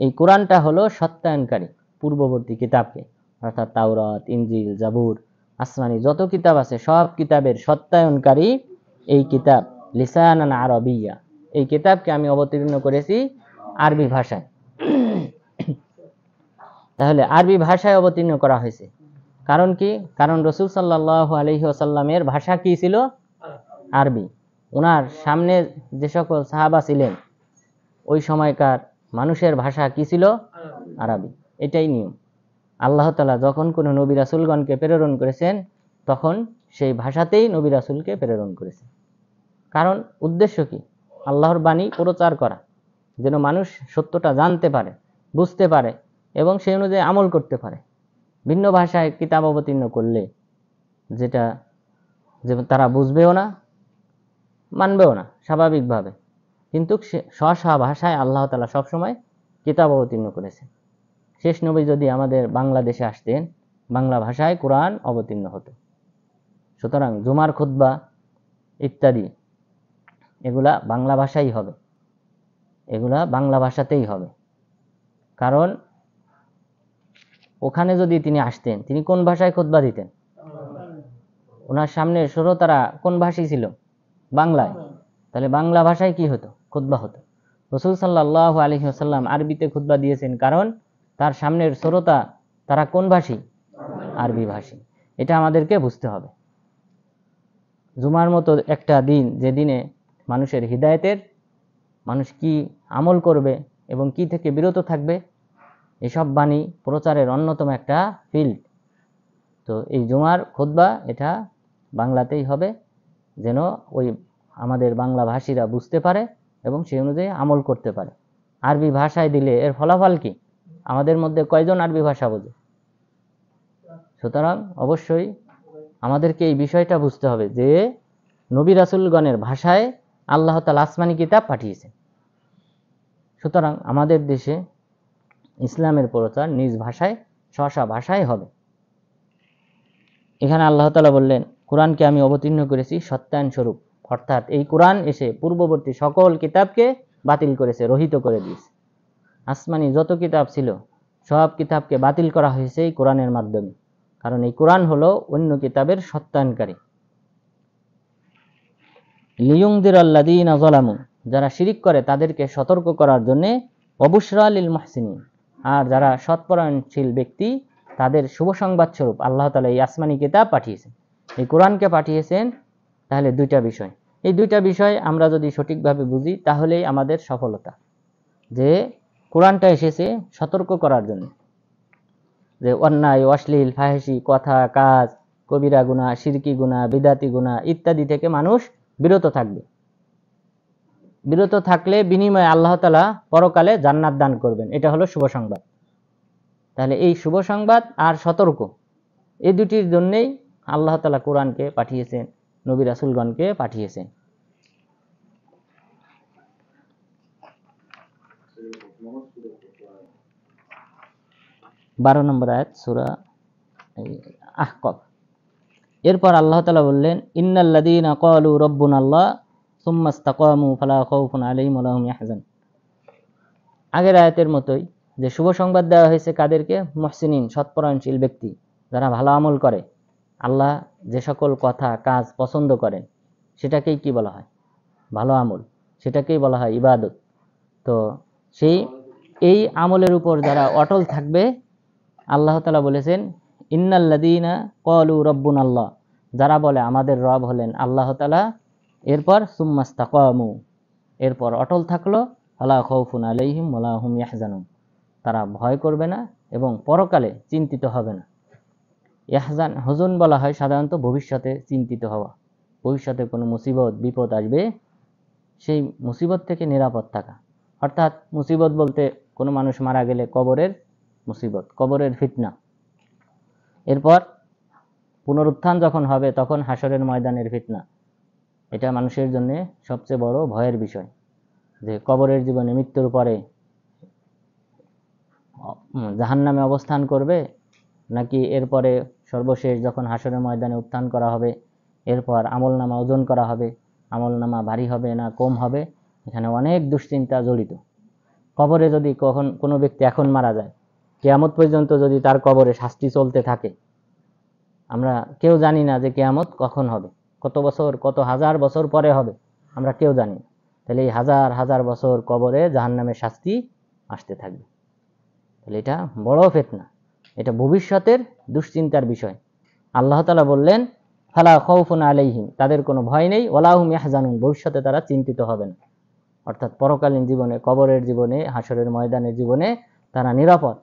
A: এই কোরআনটা হলো সত্যায়নকারী পূর্ববর্তী কিতাবকে, অর্থাৎ তাওরাত, ইনজিল, জাবুর, আসমানি যত কিতাব আছে সব কিতাবের সত্যায়নকারী এই কিতাব লিসানান আরবিয়্যা, এই কিতাবকে আমি অবতীর্ণ করেছি আরবি ভাষায়। তাহলে আরবি ভাষায় অবতীর্ণ করা হয়েছে, কারণ কি? কারণ রাসূল সাল্লাল্লাহু আলাইহি ওয়াসাল্লামের ভাষা কি ছিল? আরবি। ওনার সামনে যে সকল সাহাবা ছিলেন ওই সময়কার মানুষের ভাষা কি ছিল? আরবি। এটাই নিয়ম। আল্লাহ তাআলা যখন কোনো নবী রাসূলগণকে প্রেরণ করেছেন তখন সেই ভাষাতেই নবী রাসূলকে প্রেরণ করেছেন। কারণ উদ্দেশ্য কি? আল্লাহর বাণী প্রচার করা, যেন মানুষ সত্যটা জানতে পারে, বুঝতে পারে এবং সেই অনুযায়ী আমল করতে পারে। ভিন্ন ভাষায় কিতাব অবতীর্ণ করলে যেটা যে তারা বুঝবেও না, মানবেও না স্বাভাবিকভাবে, কিন্তু স্ব ভাষায় আল্লাহ তাআলা সবসময় কিতাব অবতীর্ণ করেছে। শেষ নবী যদি আমাদের বাংলাদেশে আসতেন, বাংলা ভাষায় কোরআন অবতীর্ণ হতো। সুতরাং জুমার খুতবা ইত্যাদি এগুলা বাংলা ভাষাই হবে, এগুলা বাংলা ভাষাতেই হবে। কারণ ওখানে যদি তিনি আসতেন, তিনি কোন ভাষায় খুতবা দিতেন? ওনার সামনে শ্রোতারা কোন ভাষী ছিল? বাংলায়। তাহলে বাংলা ভাষায় কি হতো? খুতবা হতো। রাসূল সাল্লাল্লাহু আলাইহি ওয়াসাল্লাম আরবিতে খুতবা দিয়েছেন, কারণ তার সামনের শ্রোতা তারা কোন ভাষী? আরবি ভাষী। এটা আমাদেরকে বুঝতে হবে। জুমার মতো একটা দিন, যে দিনে মানুষের হিদায়াতের, মানুষ কি আমল করবে এবং কি থেকে বিরত থাকবে, এসব বাণী প্রচারের অন্যতম একটা ফিল্ড। তো এই জুমার খুতবা এটা বাংলাতেই হবে, যেন ওই আমাদের বাংলা ভাষীরা বুঝতে পারে এবং সেই অনুযায়ী আমল করতে পারে। আরবি ভাষায় দিলে এর ফলাফল কি? আমাদের মধ্যে কয়জন আরবি ভাষা বোঝে? সুতরাং অবশ্যই আমাদেরকে এই বিষয়টা বুঝতে হবে যে নবী রাসূলগণের ভাষায় আল্লাহ তাআলা আসমানি কিতাব পাঠিয়েছেন। সুতরাং আমাদের দেশে ইসলামের প্রচার নিজ ভাষায়, স্ব ভাষায় হবে। এখানে আল্লাহ তাআলা বললেন, কোরআনকে আমি অবতীর্ণ করেছি সত্যায়ন স্বরূপ, অর্থাৎ এই কোরআন এসে পূর্ববর্তী সকল কিতাবকে বাতিল করেছে, রহিত করে দিয়েছে। আসমানি যত কিতাব ছিল সব কিতাবকে বাতিল করা হয়েছে এই কোরআনের মাধ্যমে, কারণ এই কোরআন হলো অন্য কিতাবের সত্যায়নকারী। লিয়ুনযিরাল্লাযীনা যালামু, যারা শিরিক করে তাদেরকে সতর্ক করার জন্য, ওয়াবুশরা লিল মুহসিনিন, আর যারা সৎপরায়ণশীল ব্যক্তি তাদের শুভ সংবাদ স্বরূপ আল্লাহ তাআলা এই আসমানি কিতাব পাঠিয়েছেন, এই কোরআনকে পাঠিয়েছেন। তাহলে দুইটা বিষয়, এই দুইটা বিষয় আমরা যদি সঠিকভাবে বুঝি তাহলেই আমাদের সফলতা, যে কোরআনটা এসেছে সতর্ক করার জন্য, যে অন্যায়, অশ্লীল, ফাহিশি কথা, কাজ, কবিরা গুনাহ, শিরকি গুনাহ, বিদাতি গুনাহ ইত্যাদি থেকে মানুষ বিরত থাকবে। বিরত থাকলে বিনিময়ে আল্লাহ তাআলা পরকালে জান্নাত দান করবেন, এটা হলো শুভ সংবাদ। তাহলে এই শুভ সংবাদ আর সতর্ক, এই দুটির জন্যই আল্লাহ তাআলা কোরআনকে পাঠিয়েছেন, নবী রাসূলগণকে পাঠিয়েছেন। 12 নম্বর আয়াত সূরা আহকাফ। এরপর আল্লাহ তাআলা বললেন, ইন্নাল্লাযীনা ক্বালু রাব্বুনাল্লাহ সুম্মা ইসতাকামু ফালা খাউফুন আলাইহিম ওয়া লাহুম ইয়াহজানুন। আগের আয়াতের মতোই যে শুভ সংবাদ দেওয়া হয়েছে কাদেরকে? মুহসিনিন, সৎপরায়ণশীল ব্যক্তি, যারা ভালো আমল করে, আল্লাহ যে সকল কথা কাজ পছন্দ করেন সেটাকেই কি বলা হয়? ভালো আমল, সেটাকেই বলা হয় ইবাদত। তো এই আমলের উপর যারা অটল থাকবে, আল্লাহ তাআলা বলেছেন ইন্নাল্লাযীনা ক্বালু রাব্বুনাল্লাহ, যারা বলে আমাদের রব হলেন আল্লাহ তাআলা, এরপর সুম্মা ইসতাকামু, এরপর অটল থাকলো, ফালা খাউফুন আলাইহিম ওয়া লাহুম ইয়াহজানুন, তারা ভয় করবে না এবং পরকালে চিন্তিত হবে না। ইয়াহজান, হুজুন বলা হয় সাধারণত ভবিষ্যতে চিন্তিত হওয়া, ভবিষ্যতে কোনো মুসিবত বিপদ আসবে সেই মুসিবত থেকে নিরাপদ থাকা। অর্থাৎ মুসিবত বলতে কোনো মানুষ মারা গেলে কবরের মুসিবত, কবরের ফিতনা, এরপর পুনরুত্থান যখন হবে তখন হাসরের ময়দানের ফিতনা। এটা মানুষের জন্য সবচেয়ে বড় ভয়ের বিষয়, যে কবরের জীবনে মৃত্যুর পরে জাহান্নামে অবস্থান করবে, নাকি এরপরে সর্বশেষ যখন হাসরের ময়দানে উত্থান করা হবে এরপর আমলনামা ওজন করা হবে, আমলনামা ভারী হবে না কম হবে, এখানে অনেক দুশ্চিন্তা জড়িত। কবরে যদি কোনো ব্যক্তি এখন মারা যায়, কিয়ামত পর্যন্ত যদি তার কবরে শাস্তি চলতে থাকে, আমরা কেউ জানি না যে কিয়ামত কখন হবে, কত বছর, কত হাজার বছর পরে হবে, আমরা কেউ জানি না। তাহলে এই হাজার হাজার বছর কবরে জাহান্নামের শাস্তি আসতে থাকবে। তাহলে এটা বড় ফিতনা, এটা ভবিষ্যতের দুশ্চিন্তার বিষয়। আল্লাহ তাআলা বললেন, ফালা খাউফুন আলাইহিম, তাদের কোনো ভয় নেই, ওয়ালা হুম ইয়াহজানুন, ভবিষ্যতে তারা চিন্তিত হবে না। অর্থাৎ পরকালীন জীবনে, কবরের জীবনে, হাসরের ময়দানের জীবনে তারা নিরাপদ,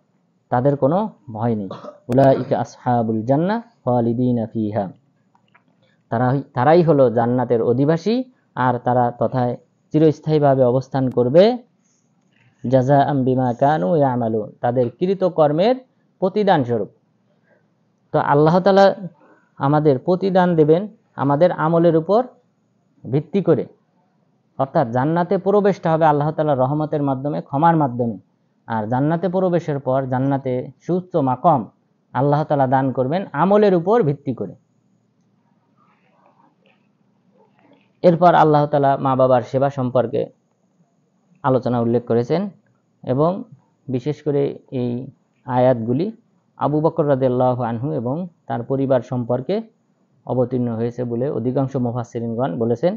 A: তাদের কোনো ভয় নেই। উলাইকা আসহাবুল জান্নাহ খালিদিনা ফিহা, তারাই হলো জান্নাতের অধিবাসী, আর তারা তথায় চিরস্থায়ীভাবে অবস্থান করবে। জাযাআম বিমা কানু ইয়ামালুন, তাদের কৃত কর্মের প্রতিদান স্বরূপ। তো আল্লাহ তাআলা আমাদের প্রতিদান দেবেন আমাদের আমলের উপর ভিত্তি করে। অর্থাৎ জান্নাতে প্রবেশটা হবে আল্লাহ তাআলার রহমতের মাধ্যমে, ক্ষমার মাধ্যমে। আর জান্নাতে প্রবেশের পর জান্নাতে সুউচ্চ মাকাম আল্লাহ তাআলা দান করবেন আমলের উপর ভিত্তি করে। এরপর আল্লাহ তাআলা মা বাবার সেবা সম্পর্কে আলোচনা উল্লেখ করেছেন, এবং বিশেষ করে এই আয়াতগুলি আবু বকর রাদিয়াল্লাহু আনহু এবং তার পরিবার সম্পর্কে অবতীর্ণ হয়েছে বলে অধিকাংশ মুফাসসিরিনগণ বলেছেন।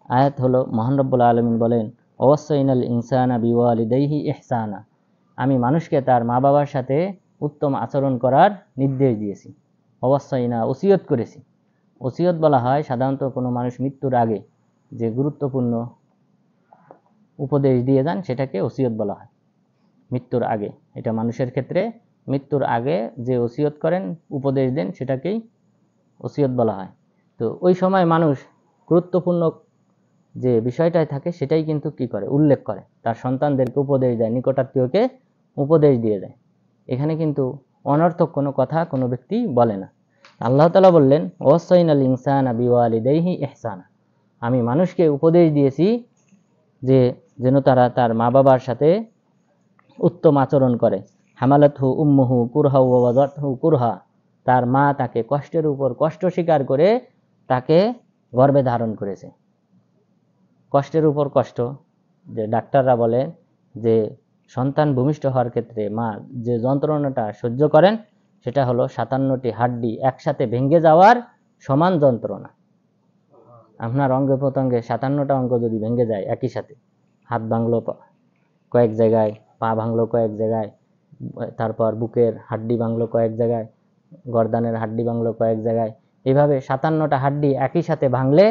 A: আয়াত হলো, মহান রব্বুল আলামিন বলেন, ওয়াসাইনাল ইনসানা বিওয়ালিদাইহি ইহসানা, আমি মানুষকে তার মা বাবার সাথে উত্তম আচরণ করার নির্দেশ দিয়েছি। ওয়াসাইনা, ওসিয়ত করেছি। ওসিয়ত বলা হয় সাধারণত কোনো মানুষ মৃত্যুর আগে যে গুরুত্বপূর্ণ উপদেশ দিয়ে যান সেটাকে ওসিয়ত বলা হয়। মৃত্যুর আগে, এটা মানুষের ক্ষেত্রে মৃত্যুর আগে যে ওসিয়ত করেন, উপদেশ দেন, সেটাকেই ওসিয়ত বলা হয়। তো ওই সময় মানুষ গুরুত্বপূর্ণ যে বিষয়টাই থাকে সেটাই কিন্তু কি করে, উল্লেখ করে, তার সন্তানদেরকে উপদেশ দেয়, নিকটাত্মীয়কে উপদেশ দিয়ে দেয়। এখানে কিন্তু অনর্থক কোনো কথা কোনো ব্যক্তি বলে না। আল্লাহ তাআলা বললেন, ওয়াসাইনাল ইনসানা বিওয়ালিদাইহি ইহসানা, আমি মানুষকে উপদেশ দিয়েছি যে যেন তারা তার মা বাবার সাথে উত্তম আচরণ করে। হামালাতহু উম্মুহু কুরহা ওয়া ওয়াদাতহু কুরহা, তার মা তাকে কষ্টের উপর কষ্ট স্বীকার করে তাকে গর্ভে ধারণ করেছে। কষ্টের উপর কষ্ট, যে ডাক্তাররা বলে যে সন্তান ভূমিষ্ঠ হওয়ার ক্ষেত্রে মা যে যন্ত্রণাটা সহ্য করেন সেটা হলো 57টি হাড্ডি একসাথে ভেঙে যাওয়ার সমান যন্ত্রণা। আপনার অঙ্গে প্রত্যঙ্গে 57টা অঙ্গ যদি ভেঙে যায় একই সাথে, হাত ভাঙলো কয়েক জায়গায়, পা ভাঙলো কয়েক জায়গায়, তারপর বুকের হাড্ডি ভাঙলো কয়েক জায়গায়, গর্দানের হাড্ডি ভাঙলো কয়েক জায়গায়, এইভাবে 57টা হাড্ডি একই সাথে ভাঙলে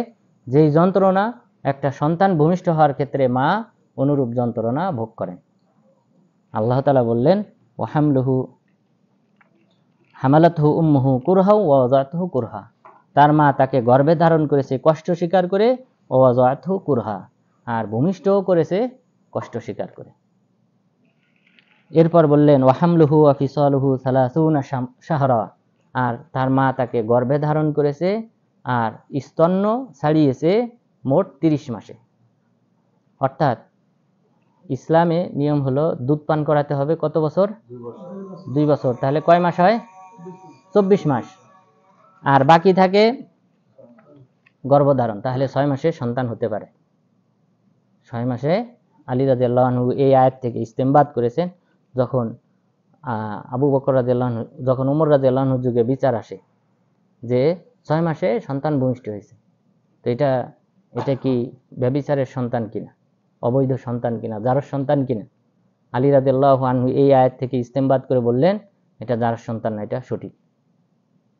A: যেই যন্ত্রণা একটা সন্তান ভূমিষ্ঠ হওয়ার ক্ষেত্রে মা অনুরূপ যন্ত্রণা ভোগ করেন। আল্লাহ তাআলা বললেন, হামালাতহু উম্মুহু কুরহা ওয়া ওয়াদাতহু কুরহা, তার মা তাকে গর্ভে ধারণ করেছে কষ্ট স্বীকার করে, ওয়া ওয়াদাতহু কুরহা, আর ভূমিষ্ঠও করেছে কষ্ট স্বীকার করে। এরপর বললেন, ওয়াহামলুহু ওয়া ফিসালুহু 30 শাহরা, আর তার মা তাকে গর্ভে ধারণ করেছে আর স্তন্য ছাড়িয়েছে মোট 30 মাসে। অর্থাৎ ইসলামে নিয়ম হলো দুধ পান করাতে হবে কত বছর? 2 বছর। তাহলে কয় মাস হয়? 24 মাস। আর বাকি থাকে গর্ভধারণ, তাহলে 6 মাসে সন্তান হতে পারে। 6 মাসে আলী রাদিয়াল্লাহু আনহু এই আয়াত থেকে ইস্তেমবাদ করেছেন, যখন আবু বকর রাদিয়াল্লাহু আনহু, যখন ওমর রাদিয়াল্লাহু আনহুর যুগে বিচার আসে যে 6 মাসে সন্তান ভূমিষ্ঠ হয়েছে, তো এটা কি ব্যভিচারের সন্তান কিনা, অবৈধ সন্তান কিনা, জারজ সন্তান কিনা? আলী রাদিয়াল্লাহু আনহু এই আয়াত থেকে ইস্তেমবাদ করে বললেন, এটা জারজ সন্তান না, এটা সঠিক।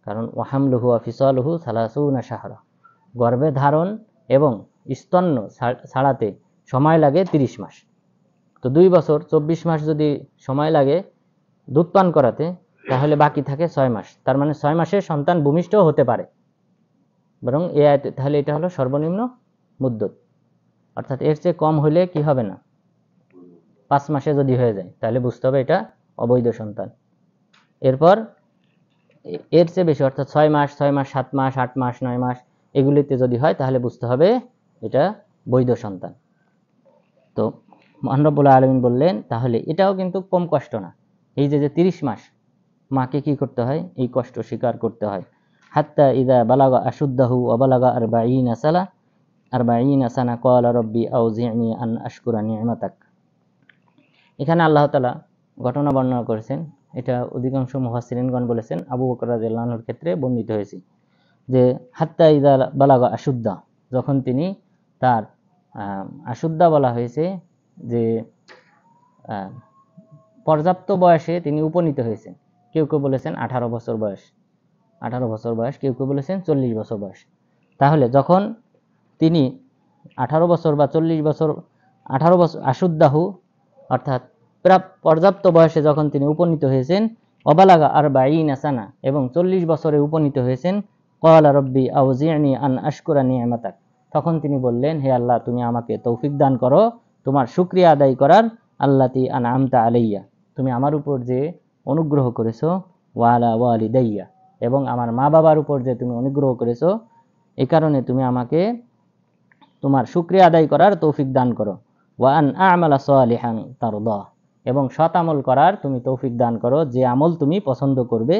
A: কারণ ওয়াহামলুহু ওয়া ফিসালুহু 30 শাহরা, গর্ভে ধারণ এবং স্তন্য ছাড়াতে সময় লাগে 30 মাস। তো 2 বছর 24 মাস যদি সময় লাগে দুধ পান করাতে, তাহলে বাকি থাকে 6 মাস। তার মানে 6 মাসে সন্তান ভূমিষ্ঠ হতে পারে। বরং তাহলে এটা হলো সর্বনিম্ন মুদ্দত, অর্থাৎ এর চেয়ে কম হলে কি হবে না, 5 মাসে যদি হয়ে যায় তাহলে বুঝতে হবে এটা অবৈধ সন্তান। এরপর এর চেয়ে বেশি, অর্থাৎ 6 মাস, 6 মাস, 7 মাস, 8 মাস, 9 মাস, এগুলিতে যদি হয় তাহলে বুঝতে হবে এটা বৈধ সন্তান। তো মহান রব্বুল আলামিন বললেন, তাহলে এটাও কিন্তু কম কষ্ট না। এই যে 30 মাস মাকে কি করতে হয়, এই কষ্ট স্বীকার করতে হয়। হাত্তা ইযা বালাগা আশুদ্দাহু ওয়া বালাগা 40 সানা ক্বালা রাব্বি আউজি'নি আন আশকুরা নি'মাতাক, এখানে আল্লাহ তাআলা ঘটনা বর্ণনা করেছেন, এটা অধিকাংশ মুফাসসিরিনগণ বলেছেন আবু বকর রাদিয়াল্লাহু আনহুর ক্ষেত্রে বর্ণিত হয়েছে যে হাত্তা ইযা বালাগা আশুদ্দা, যখন তিনি তার আশুদ্দা বলা হয়েছে যে পর্যাপ্ত বয়সে তিনি উপনীত হয়েছেন। কেউ কেউ বলেছেন 18 বছর বয়স, 18 বছর বয়স, কেউ কেউ বলেছেন 40 বছর বয়স। তাহলে যখন তিনি 18 বছর বা 40 বছর, 18 বছর আশুদ্দাহু অর্থাৎ পর্যাপ্ত বয়সে যখন তিনি উপনীত হয়েছেন, অবালাগা আরবাঈনা সানা, এবং 40 বছরে উপনীত হয়েছেন, ক্বালা রব্বি আউজি'নি আন আশকুরা নি'মাতাক, তখন তিনি বললেন, হে আল্লাহ, তুমি আমাকে তৌফিক দান করো তোমার শুকরিয়া আদায় করার, আল্লাতি আনআমতা আলাইয়া, তুমি আমার উপর যে অনুগ্রহ করেছো, ওয়ালা ওয়ালিদাইয়া, এবং আমার মা বাবার উপর যে তুমি অনুগ্রহ করেছো, এই কারণে তুমি আমাকে তোমার শুকরিয়া আদায় করার তৌফিক দান করো। ওয়া আন আ'মালা সালিহান তারদা, এবং সৎ আমল করার তুমি তৌফিক দান করো, যে আমল তুমি পছন্দ করবে।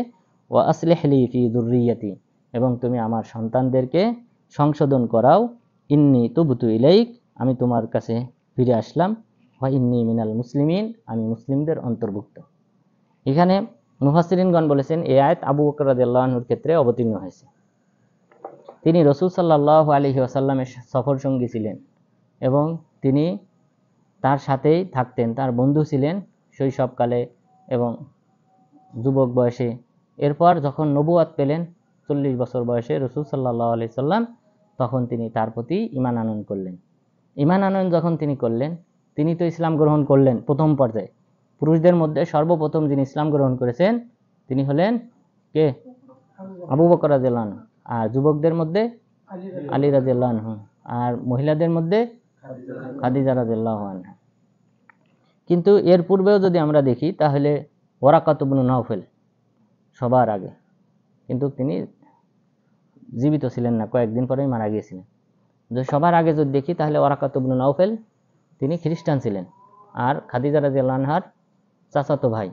A: ওয়া আসলিহ লি ফি যুররিয়াতি, এবং তুমি আমার সন্তানদেরকে সংশোধন করাও। ইন্নী তুবতু ইলাইক, আমি তোমার কাছে ফিরে আসলাম। ওয়া ইন্নী মিনাল মুসলিমিন, আমি মুসলিমদের অন্তর্ভুক্ত। এখানে মুফাসসিরিনগণ বলেছেন এই আয়াত আবু বকর রাদিয়াল্লাহু আনহুর ক্ষেত্রে অবতীর্ণ হয়েছে। তিনি রাসূল সাল্লাল্লাহু আলাইহি ওয়াসাল্লামের সফর সঙ্গী ছিলেন এবং তিনি তার সাথেই থাকতেন, তার বন্ধু ছিলেন শৈশবকালে এবং যুবক বয়সে। এরপর যখন নবুয়াত পেলেন 40 বছর বয়সে রাসূল সাল্লাল্লাহু আলাইহি সাল্লাম, তখন তিনি তার প্রতি ঈমান আনয়ন করলেন। ঈমান আনয়ন যখন তিনি করলেন, তিনি তো ইসলাম গ্রহণ করলেন প্রথম পর্যায়ে। পুরুষদের মধ্যে সর্বপ্রথম যিনি ইসলাম গ্রহণ করেছেন তিনি হলেন কে? আবু বকর রাদিয়াল্লাহু আনহু। আর যুবকদের মধ্যে আলী রাদিয়াল্লাহু আনহু, আর মহিলাদের মধ্যে খাদিজা রাদিয়াল্লাহু আনহা। কিন্তু এর পূর্বেও যদি আমরা দেখি তাহলে ওয়ারাকাত ইবনে নাওফেল সবার আগে, কিন্তু তিনি জীবিত ছিলেন না, কয়েকদিন পরেই মারা গিয়েছিলেন। যদি সবার আগে যদি দেখি তাহলে ওয়ারাকাত ইবনে নাওফেল তিনি খ্রিস্টান ছিলেন, আর খাদিজা রাদিয়াল্লাহু আনহার চাচাতো ভাই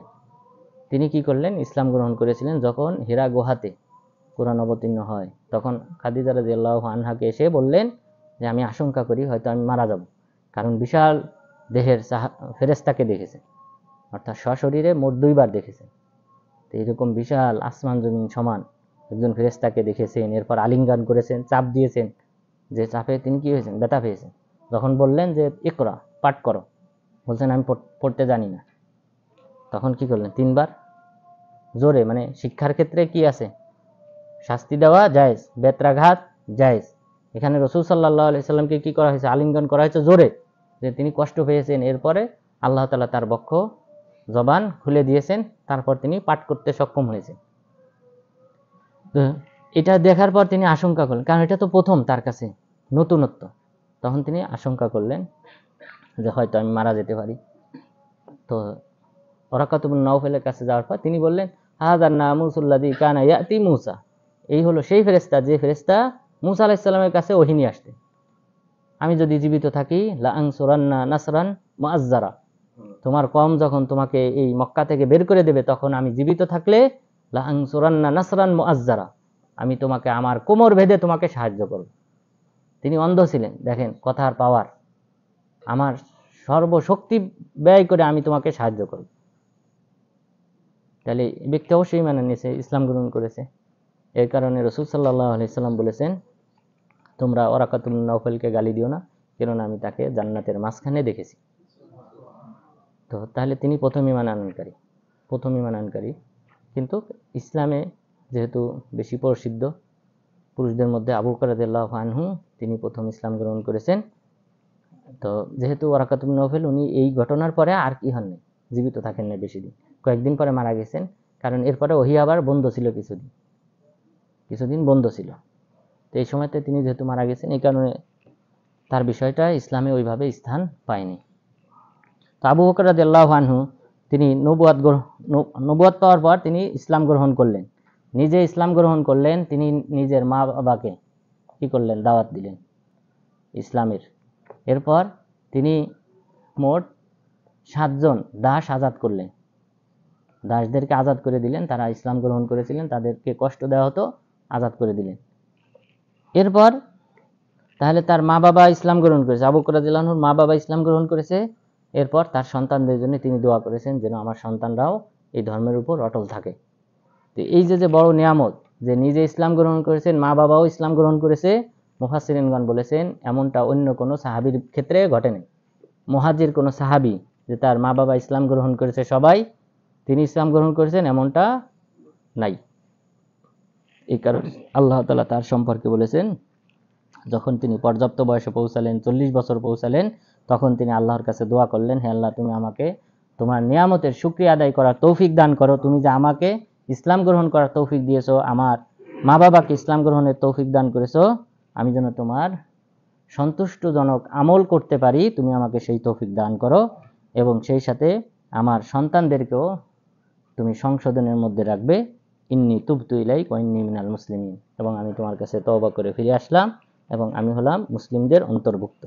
A: তিনি কি করলেন? ইসলাম গ্রহণ করেছিলেন। যখন হীরা গুহাতে কুরআন অবতীর্ণ হয়, তখন খাদিজা রাদিয়াল্লাহু আনহাকে এসে বললেন যে আমি আশঙ্কা করি হয়তো আমি মারা যাব, কারণ বিশাল দেহের ফেরেশতাকে দেখেছেন, অর্থাৎ সশরীরে মোট 2 বার দেখেছেন। তো এরকম বিশাল আসমান জমিন সমান একজন ফেরেশতাকে দেখেছেন, এরপর আলিঙ্গন করেছেন, চাপ দিয়েছেন, যে চাপে তিনি কি হয়েছেন? ব্যথা পেয়েছেন। যখন বললেন যে ইকরা, পাঠ করো, বলছেন আমি পড়তে জানি না, তখন কি করলেন? 3 বার জোরে, মানে শিক্ষার ক্ষেত্রে কি আছে? শাস্তি দেওয়া জায়েজ, বেত্রাঘাত জায়েজ। এখানে রাসূল সাল্লাল্লাহু আলাইহি সাল্লামকে কি করা হয়েছে? আলিঙ্গন করা হয়েছে জোরে, যে তিনি কষ্ট পেয়েছেন। এরপরে আল্লাহ তাআলা তার বক্ষ জবান খুলে দিয়েছেন, তারপর তিনি পাঠ করতে সক্ষম হয়েছেন। তো এটা দেখার পর তিনি আশঙ্কা করলেন, কারণ এটা তো প্রথম তার কাছে নতুনত্ব। তখন তিনি আশঙ্কা করলেন যে হয়তো আমি মারা যেতে পারি। তো ওয়ারাকাত ইবনে নাওফেলের কাছে যাওয়ার পর তিনি বললেন, হাযান নামুসুল্লাযী কানা ইয়াতি মূসা, এই হলো সেই ফেরেশতা যে ফেরেশতা মূসা আলাইহিস সালামের কাছে ওহী নিয়ে আসতেন। আমি যদি জীবিত থাকি লা আনসুরান্না নাসরান মুআজ্জারা, তোমার কওম যখন তোমাকে এই মক্কা থেকে বের করে দেবে, তখন আমি জীবিত থাকলে লা আনসুরান্না নাসরান মুআজ্জারা, আমি তোমাকে আমার কোমর ভেদে তোমাকে সাহায্য করব। তিনি অন্ধ ছিলেন, দেখেন কথার পাওয়ার, আমার সর্বশক্তি ব্যয় করে আমি তোমাকে সাহায্য করব। তাহলে ব্যক্তি অবশ্যই মানে নিয়েছে, ইসলাম গ্রহণ করেছে। এর কারণে রাসূল সাল্লাল্লাহু আলাইহি সাল্লাম বলেছেন, তোমরা ওয়ারাকাত ইবনে নাওফেলকে গালি দিও না, কেননা আমি তাকে জান্নাতের মাঝখানে দেখেছি। তো তাহলে তিনি প্রথম ঈমান আনয়নকারী। কিন্তু ইসলামে যেহেতু বেশি প্রসিদ্ধ, পুরুষদের মধ্যে আবু বকর রাদিয়াল্লাহু আনহু তিনি প্রথম ইসলাম গ্রহণ করেছেন। তো যেহেতু ওয়ারাকাত ইবনে নাওফেল উনি এই ঘটনার পরে আর কি হননি, জীবিত থাকেন না বেশি দিন, কয়েকদিন পরে মারা গেছেন। কারণ এরপরে ওহী আবার বন্ধ ছিল, কিছুদিন বন্ধ ছিল। তো এই সময়তে তিনি যেহেতু মারা গেছেন, এই কারণে তার বিষয়টা ইসলামে ওইভাবে স্থান পায়নি। তো আবু বকর রাদিয়াল্লাহু আনহু তিনি নবুয়ত পাওয়ার পর তিনি ইসলাম গ্রহণ করলেন, নিজে ইসলাম গ্রহণ করলেন। তিনি নিজের মা বাবাকে কি করলেন? দাওয়াত দিলেন ইসলামের। এরপর তিনি মোট 7 জন দাস আজাদ করলেন, দাসদেরকে আজাদ করে দিলেন। তারা ইসলাম গ্রহণ করেছিলেন, তাদেরকে কষ্ট দেওয়া হতো, আজাদ করে দিলেন। এরপর তাহলে তার মা বাবা ইসলাম গ্রহণ করেছে, আবু বকর রাদিয়াল্লাহু আনহুর মা বাবা ইসলাম গ্রহণ করেছে, এরপর তার সন্তানদের জন্য তিনি দোয়া করেছেন যেন আমার সন্তানরাও এই ধর্মের উপর অটল থাকে। তো এই যে বড় নিয়ামত, যে নিজে ইসলাম গ্রহণ করেছেন, মা বাবাও ইসলাম গ্রহণ করেছে, মুফাসসিরিনগণ বলেছেন এমনটা অন্য কোনো সাহাবীর ক্ষেত্রে ঘটেনি। মুহাজির কোনো সাহাবী যে তার মা বাবা ইসলাম গ্রহণ করেছে সবাই, তিনি ইসলাম গ্রহণ করেছেন, এমনটা নাই। এই কারণে আল্লাহ তাআলা তার সম্পর্কে বলেছেন, যখন তিনি পর্যাপ্ত বয়সে পৌঁছালেন, 40 বছর পৌঁছালেন, তখন তিনি আল্লাহর কাছে দোয়া করলেন, হে আল্লাহ, তুমি আমাকে তোমার নিয়ামতের শুকরিয়া আদায় করার তৌফিক দান করো। তুমি যে আমাকে ইসলাম গ্রহণ করার তৌফিক দিয়েছো, আমার মা বাবাকে ইসলাম গ্রহণের তৌফিক দান করেছো, আমি যেন তোমার সন্তুষ্টজনক আমল করতে পারি, তুমি আমাকে সেই তৌফিক দান করো, এবং সেই সাথে আমার সন্তানদেরকেও তুমি সংশোধনের মধ্যে রাখবে। ইন্নী তুবতু ইলাইক ওয়া ইন্নী মিনাল মুসলিমিন, এবং আমি তোমার কাছে তওবা করে ফিরে আসলাম এবং আমি হলাম মুসলিমদের অন্তর্ভুক্ত।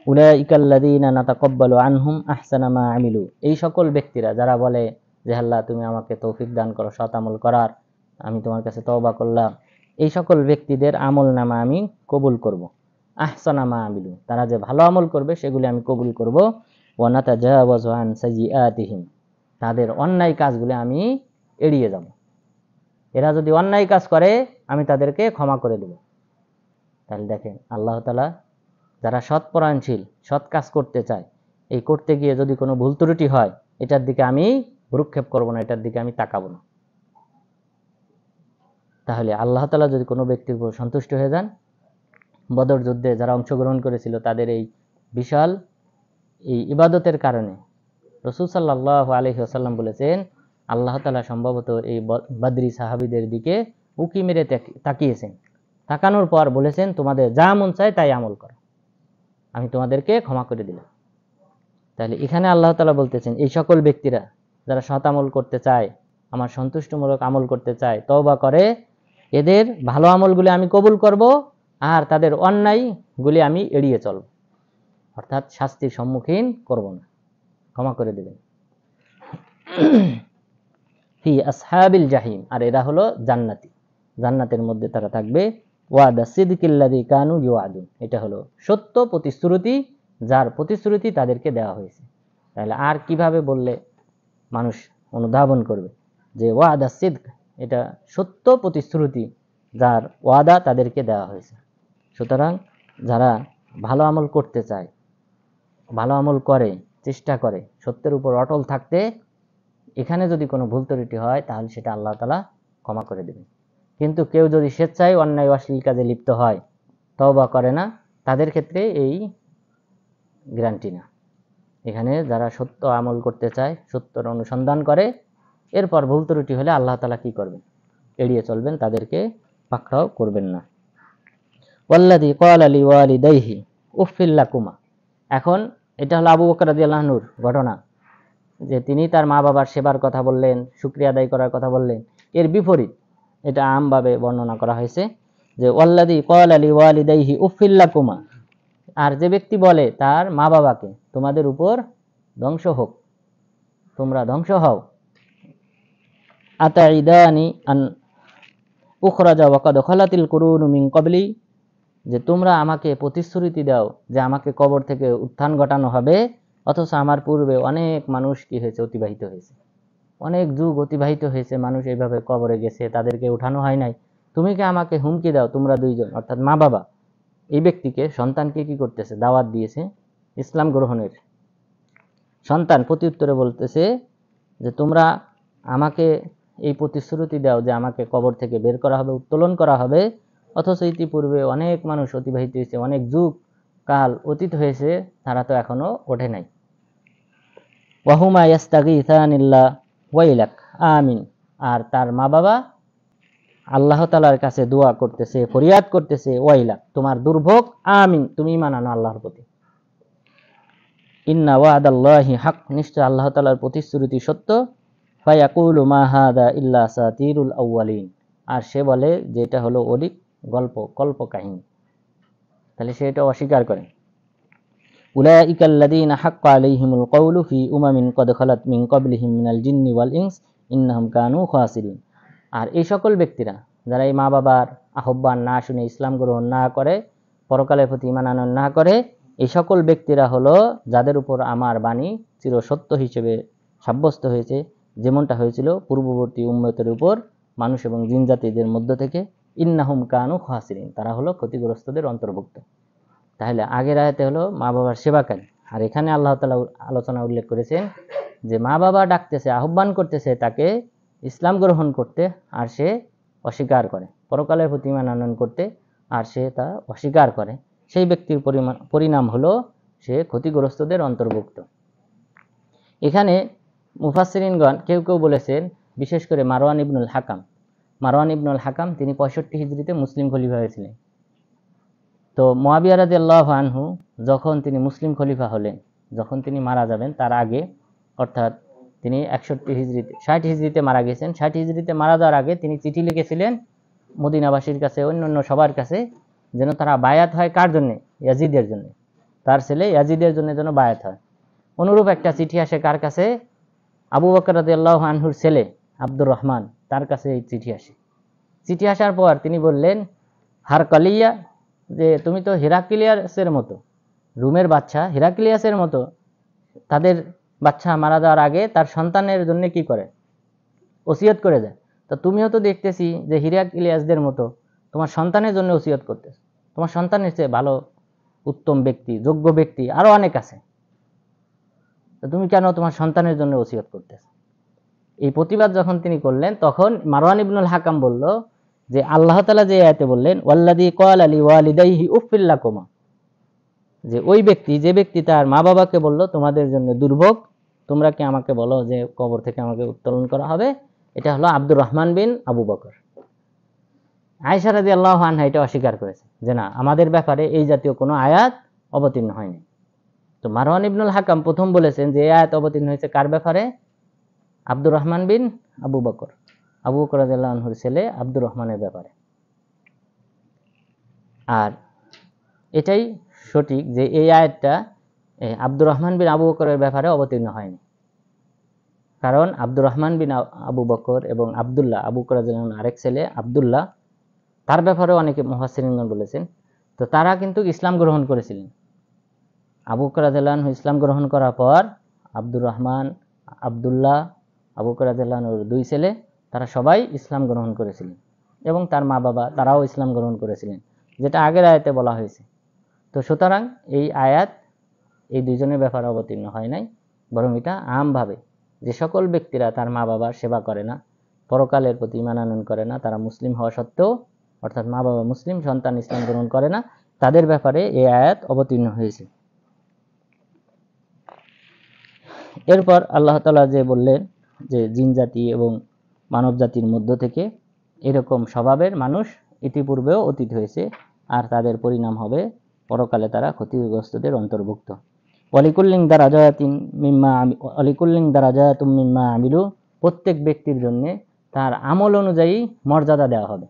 A: উলাইকাল্লাযীনা নাতাকাব্বালু আনহুম আহসানা মা আমিলু, এই সকল ব্যক্তিরা যারা বলে যে আল্লাহ তুমি আমাকে তৌফিক দান করো সৎ আমল করার, আমি তোমার কাছে তওবা করলাম, এই সকল ব্যক্তিদের আমল নামা আমি কবুল করব। আহসানা মা আমিলু, তারা যে ভালো আমল করবে সেগুলি আমি কবুল করব। ওয়া নাতাজাওয়াজু আন সাইয়্যাতিহিম, তাদের অন্যায় কাজগুলি আমি এড়িয়ে যাব। এরা যদি অন্যায় কাজ করে আমি তাদেরকে ক্ষমা করে দেব। তাহলে দেখেন আল্লাহ তাআলা যারা সৎপরায়ণশীল, সৎ কাজ করতে চায়, এই করতে গিয়ে যদি কোনো ভুল ত্রুটি হয়, এটার দিকে আমি ভ্রুক্ষেপ করব না, এটার দিকে আমি তাকাবো না। তাহলে আল্লাহ তাআলা যদি কোনো ব্যক্তির উপর সন্তুষ্ট হয়ে যান, বদর যুদ্ধে যারা অংশগ্রহণ করেছিল তাদের এই বিশাল এই ইবাদতের কারণে রাসূল সাল্লাল্লাহু আলাইহি ওয়াসাল্লাম বলেছেন, আল্লাহ তাআলা সম্ভবত এই বদরি সাহাবীদের দিকে উকি মেরে তাকিয়েছেন, তাকানোর পর বলেছেন, তোমাদের যা মন চায় তাই আমল করো, আমি তোমাদেরকে ক্ষমা করে দিলাম। তাহলে এখানে আল্লাহ তাআলা বলতেছেন এই সকল ব্যক্তিরা যারা সৎ আমল করতে চায়, আমার সন্তুষ্টমূলক আমল করতে চায়, তওবা করে, এদের ভালো আমলগুলি আমি কবুল করব আর তাদের অন্যায়গুলি আমি এড়িয়ে চলব, অর্থাৎ শাস্তির সম্মুখীন করব না, ক্ষমা করে দেবেন। ফি আসহাবিল জাহিম, আর এরা হলো জান্নাতি, জান্নাতের মধ্যে তারা থাকবে। ওয়াদা সিদকিল্লাযী কানু ইউআদুন, এটা হলো সত্য প্রতিশ্রুতি, যার প্রতিশ্রুতি তাদেরকে দেওয়া হয়েছে। তাহলে আর কিভাবে বললে মানুষ অনুধাবন করবে যে ওয়াদা সিদক, এটা সত্য প্রতিশ্রুতি, যার ওয়াদা তাদেরকে দেওয়া হয়েছে। সুতরাং যারা ভালো আমল করতে চায়, ভালো আমল করে, চেষ্টা করে সত্যের উপর অটল থাকতে, এখানে যদি কোনো ভুল ত্রুটি হয় তাহলে সেটা আল্লাহ তাআলা ক্ষমা করে দেবেন। কিন্তু কেউ যদি স্বেচ্ছায় অন্যায় অশ্লীল কাজে লিপ্ত হয়, তওবা করে না, তাদের ক্ষেত্রে এই গ্যারান্টি না। এখানে যারা সত্য আমল করতে চায়, সত্যর অনুসন্ধান করে, এরপর ভুল ত্রুটি হলে আল্লাহ তাআলা কি করবেন? এড়িয়ে চলবেন, তাদেরকে পাকড়াও করবেন না। ওয়াল্লাযী ক্বালা লিওয়ালিদাইহি উফফিল লাকুমা, এখন এটা হলো আবু বকর রাদিয়াল্লাহু আনহুর ঘটনা, যে তিনি তার মা বাবার সেবার কথা বললেন, শুকরিয়া আদায় করার কথা বললেন। এর বিপরীত এটা আমভাবে বর্ণনা করা হয়েছে যে ওয়াল্লাযী ক্বালা লিওয়ালিদাইহি উফফিল লাকুমা, আর যে ব্যক্তি বলে তার মা বাবাকে তোমাদের উপর ধ্বংস হোক, তোমরা ধ্বংস হও, আতাইদানি আন উখরাজা ওয়া কাদ খালাতিল কুরুনু মিন ক্বাবলি, যে তোমরা আমাকে প্রতিশ্রুতি দাও যে আমাকে কবর থেকে উত্থান ঘটানো হবে, অথচ আমার পূর্বে অনেক মানুষ কি হয়েছে? অতিবাহিত হয়েছে, অনেক যুগ অতিবাহিত হয়েছে, মানুষ এইভাবে কবরে গেছে, তাদেরকে উঠানো হয় নাই। তুমি কি আমাকে হুমকি দাও, তোমরা দুইজন, অর্থাৎ মা বাবা এই ব্যক্তিকে, সন্তানকে কি করতেছে? দাওয়াত দিয়েছে ইসলাম গ্রহণের। সন্তান প্রত্যুত্তরে বলতেছে যে তোমরা আমাকে এই প্রতিশ্রুতি দাও যে আমাকে কবর থেকে বের করা হবে, উত্তোলন করা হবে, অথচ ইতিপূর্বে অনেক মানুষ অতিবাহিত হয়েছে, অনেক যুগ কাল অতীত হয়েছে, তারা তো এখনো ওঠে নাই। ওয়াহুমা ইয়াস্তাগীসানিল্লাহ ওয়াইলাক আমিন, আর তার মা বাবা আল্লাহ তাআলার কাছে দোয়া করতেছে, ফরিয়াদ করতেছে, ওয়াইলাক, তোমার দুর্ভোগ, আমিন, তুমি ঈমান আনো আল্লাহর প্রতি। ইন্না ওয়াদাল্লাহি হক, নিশ্চয় আল্লাহ তাআলার প্রতিশ্রুতি সত্য। ফায়াকুলু মা হাদা ইল্লা আসাতিরুল আউয়ালিন, আর সে বলে যে এটা হলো অলিক গল্প, কল্প কাহিনী। তাহলে সে এটা অস্বীকার করে। উলাইকাল্লাযীনা হাক্কা আলাইহিমুল কওলু ফি উমামিন কদ খালাত মিন ক্বাবলিহিম মিনাল জিন্নি ওয়াল ইনস ইন্নাহুম কানু খাসিরিন। আর এই সকল ব্যক্তিরা যারা এই মা বাবার আহ্বান না শুনে ইসলাম গ্রহণ না করে, পরকালের প্রতি ঈমান আনয়ন না করে, এই সকল ব্যক্তিরা হলো যাদের উপর আমার বাণী চিরসত্য হিসেবে সাব্যস্ত হয়েছে, যেমনটা হয়েছিল পূর্ববর্তী উম্মতের উপর মানুষ এবং জিন জাতিদের মধ্য থেকে। ইন্নাহুম কানু খাসিরিন, তারা হলো ক্ষতিগ্রস্তদের অন্তর্ভুক্ত। তাহলে আগের আয়াতে হলো মা বাবার সেবাকারী, আর এখানে আল্লাহ তাআলা আলোচনা উল্লেখ করেছেন যে মা বাবা ডাকতেছে, আহ্বান করতেছে তাকে ইসলাম গ্রহণ করতে, আর সে অস্বীকার করে, পরকালের প্রতি ঈমান আনয়ন করতে, আর সে তা অস্বীকার করে, সেই ব্যক্তির পরিণাম হলো সে ক্ষতিগ্রস্তদের অন্তর্ভুক্ত। এখানে মুফাসসিরিনগণ কেউ কেউ বলেছেন, বিশেষ করে মারওয়ান ইবনুল হাকাম তিনি 65 হিজরিতে মুসলিম খলিফা হয়েছিলেন। তো মুআবিয়া রাদিয়াল্লাহু আনহু যখন তিনি মুসলিম খলিফা হলেন, যখন তিনি মারা যাবেন তার আগে, অর্থাৎ তিনি 60 হিজরিতে মারা গেছেন, 60 হিজরিতে মারা যাওয়ার আগে তিনি চিঠি লিখেছিলেন মদিনাবাসীর কাছে, অন্যান্য সবার কাছে, যেন তারা বায়াত হয় কার জন্য? ইয়াজিদের জন্য, তার ছেলে ইয়াজিদের জন্য যেন বায়াত হয়। অনুরূপ একটা চিঠি আসে কার কাছে? আবু বকর রাদিয়াল্লাহু আনহুর ছেলে আব্দুর রহমান, তার কাছে এই চিঠি আসে। চিঠি আসার পর তিনি বললেন, হারকালিয়া, যে তুমি তো হিরাক্লিয়াসের মতো, রোমের বাদশা হিরাক্লিয়াসের মতো, তাদের বাদশা মারা যাওয়ার আগে তার সন্তানের জন্য কি করে? ওসিয়ত করে যায়। তো তুমিও তো দেখতেছি যে হিরাক্লিয়াসদের মতো তোমার সন্তানের জন্য ওসিয়ত করতেছ, তোমার সন্তানের চেয়ে ভালো উত্তম ব্যক্তি, যোগ্য ব্যক্তি আরো অনেক আছে, তো তুমি কেন তোমার সন্তানের জন্য ওসিয়ত করতেছ? এই প্রতিবাদ যখন তিনি করলেন, তখন মারওয়ান ইবনুল হাকাম বলল যে আল্লাহ তাআলা যে আয়াতে বললেন, ওয়াল্লাযী ক্বালা লিওয়ালিদাইহি উফফিল লাকুমা, যে ওই ব্যক্তি, যে ব্যক্তি তার মা বাবাকে বলল তোমাদের জন্য দুর্ভোগ, তোমরা কি আমাকে বলো যে কবর থেকে আমাকে উত্তোলন করা হবে, এটা হলো আব্দুর রহমান বিন আবু বকর। আয়েশা রাদিয়াল্লাহু আনহা এটা অস্বীকার করেছে যে না, আমাদের ব্যাপারে এই জাতীয় কোনো আয়াত অবতীর্ণ হয়নি। তো মারওয়ান ইবনুল হাকাম প্রথম বলেছেন যে এই আয়াত অবতীর্ণ হয়েছে কার ব্যাপারে? আব্দুর রহমান বিন আবু বকর রাদিয়াল্লাহু আনহুর ছেলে আব্দুর রহমানের ব্যাপারে। আর এটাই সঠিক যে এই আয়াতটা আব্দুর রহমান বিন আবু বকরের ব্যাপারে অবতীর্ণ হয়নি, কারণ আব্দুর রহমান বিন আবু বকর এবং আব্দুল্লাহ, আবু বকর রাদিয়াল্লাহু আনহুর আরেক ছেলে আব্দুল্লাহ, তার ব্যাপারে অনেকে মুফাসসিরিনগণ বলেছেন। তো তারা কিন্তু ইসলাম গ্রহণ করেছিলেন। আবু বকর রাদিয়াল্লাহু আনহু ইসলাম গ্রহণ করার পর আব্দুর রহমান, আব্দুল্লাহ, আবু বকর রাদিয়াল্লাহু আনহুর দুই ছেলে, তারা সবাই ইসলাম গ্রহণ করেছিলেন, এবং তার মা বাবা তারাও ইসলাম গ্রহণ করেছিলেন, যেটা আগের আয়াতে বলা হয়েছে। তো সুতরাং এই আয়াত এই দুইজনের ব্যাপারে অবতীর্ণ হয় নাই, বরং এটা আমভাবে যে সকল ব্যক্তিরা তার মা বাবার সেবা করে না, পরকালের প্রতি ঈমান আনয়ন করে না, তারা মুসলিম হওয়া সত্ত্বেও, অর্থাৎ মা বাবা মুসলিম, সন্তান ইসলাম গ্রহণ করে না, তাদের ব্যাপারে এই আয়াত অবতীর্ণ হয়েছে। এরপর আল্লাহ তাআলা যে বললেন যে জিন জাতি এবং মানব জাতির মধ্য থেকে এরকম স্বভাবের মানুষ ইতিপূর্বেও অতীত হয়েছে, আর তাদের পরিণাম হবে পরকালে তারা ক্ষতিগ্রস্তদের অন্তর্ভুক্ত। ওয়ালিকুল্লিন দারাজাতুম মিম্মা আমিলু, প্রত্যেক ব্যক্তির জন্য তার আমল অনুযায়ী মর্যাদা দেওয়া হবে।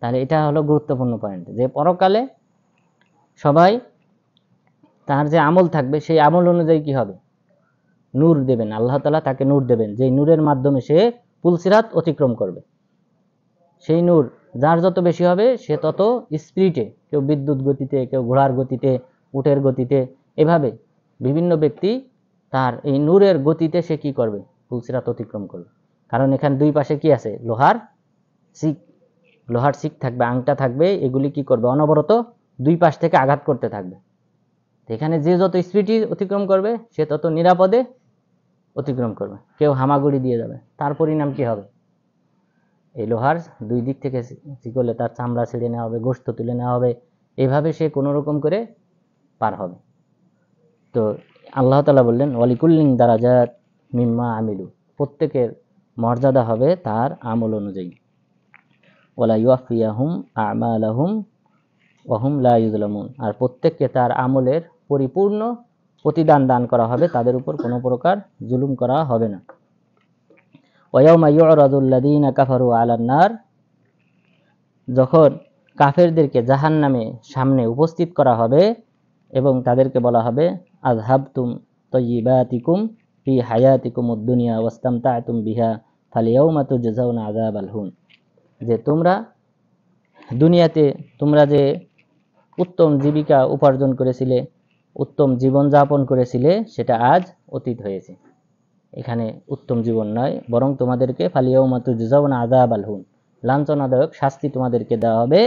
A: তাহলে এটা হলো গুরুত্বপূর্ণ পয়েন্ট, যে পরকালে সবাই তার যে আমল থাকবে সেই আমল অনুযায়ী কি হবে? নূর দেবেন, আল্লাহ তাআলা তাকে নূর দেবেন, যে নূরের মাধ্যমে সে পুলসিরাত অতিক্রম করবে। সেই নূর যার যত বেশি হবে সে তত স্পিডে, কেউ বিদ্যুৎ গতিতে, কেউ ঘোড়ার গতিতে, উটের গতিতে, এভাবে বিভিন্ন ব্যক্তি তার এই নূরের গতিতে সে কি করবে? পুলসিরাত অতিক্রম করবে। কারণ এখানে দুই পাশে কি আছে? লোহার শিক থাকবে, আংটা থাকবে, এগুলি কি করবে? অনবরত দুই পাশ থেকে আঘাত করতে থাকবে। এখানে যে যত স্পিডে অতিক্রম করবে সে তত নিরাপদে অতিক্রম করবে। কেউ হামাগুড়ি দিয়ে যাবে, তার পরিণাম কি হবে? এই লোহার দুই দিক থেকে শিকলে তার চামড়া ছিঁড়ে নেওয়া হবে, গোশত তুলে নেওয়া হবে, এইভাবে সে কোনো রকম করে পার হবে। তো আল্লাহ তাআলা বললেন ওয়ালিকুল্লিন দারাজাত মিম্মা আমিলু, প্রত্যেকের মর্যাদা হবে তার আমল অনুযায়ী। ওয়ালা ইউয়াফিয়াহুম আমালাহুম ওয়া হুম লা ইউযলামুন, আর প্রত্যেককে তার আমলের পরিপূর্ণ প্রতিদান দান করা হবে, তাদের উপর কোনো প্রকার জুলুম করা হবে না। ওয়ায়াউমা ইউরাদুল্লাযীনা কাফারু আলান নার, যখন কাফেরদেরকে জাহান্নামে সামনে উপস্থিত করা হবে, এবং তাদেরকে বলা হবে আযহাবতুম তাইয়্যিবাতিকুম ফি হায়াতিকুমুদ দুনিয়া ওয়াস্তামতা'তুম বিহা ফালইয়াউমা তুজজাউনা আযাবাল হুন, যে তোমরা দুনিয়াতে তোমরা যে উত্তম জীবিকা উপার্জন করেছিলে, উত্তম জীবন যাপন করেছিলে, সেটা আজ অতীত হয়েছে। এখানে উত্তম জীবন নয়, বরং তোমাদেরকে ফালিয়াউমা তুজজাউনা আযাবাল হুন, লাঞ্ছনাদায়ক শাস্তি তোমাদেরকে দেওয়া হবে,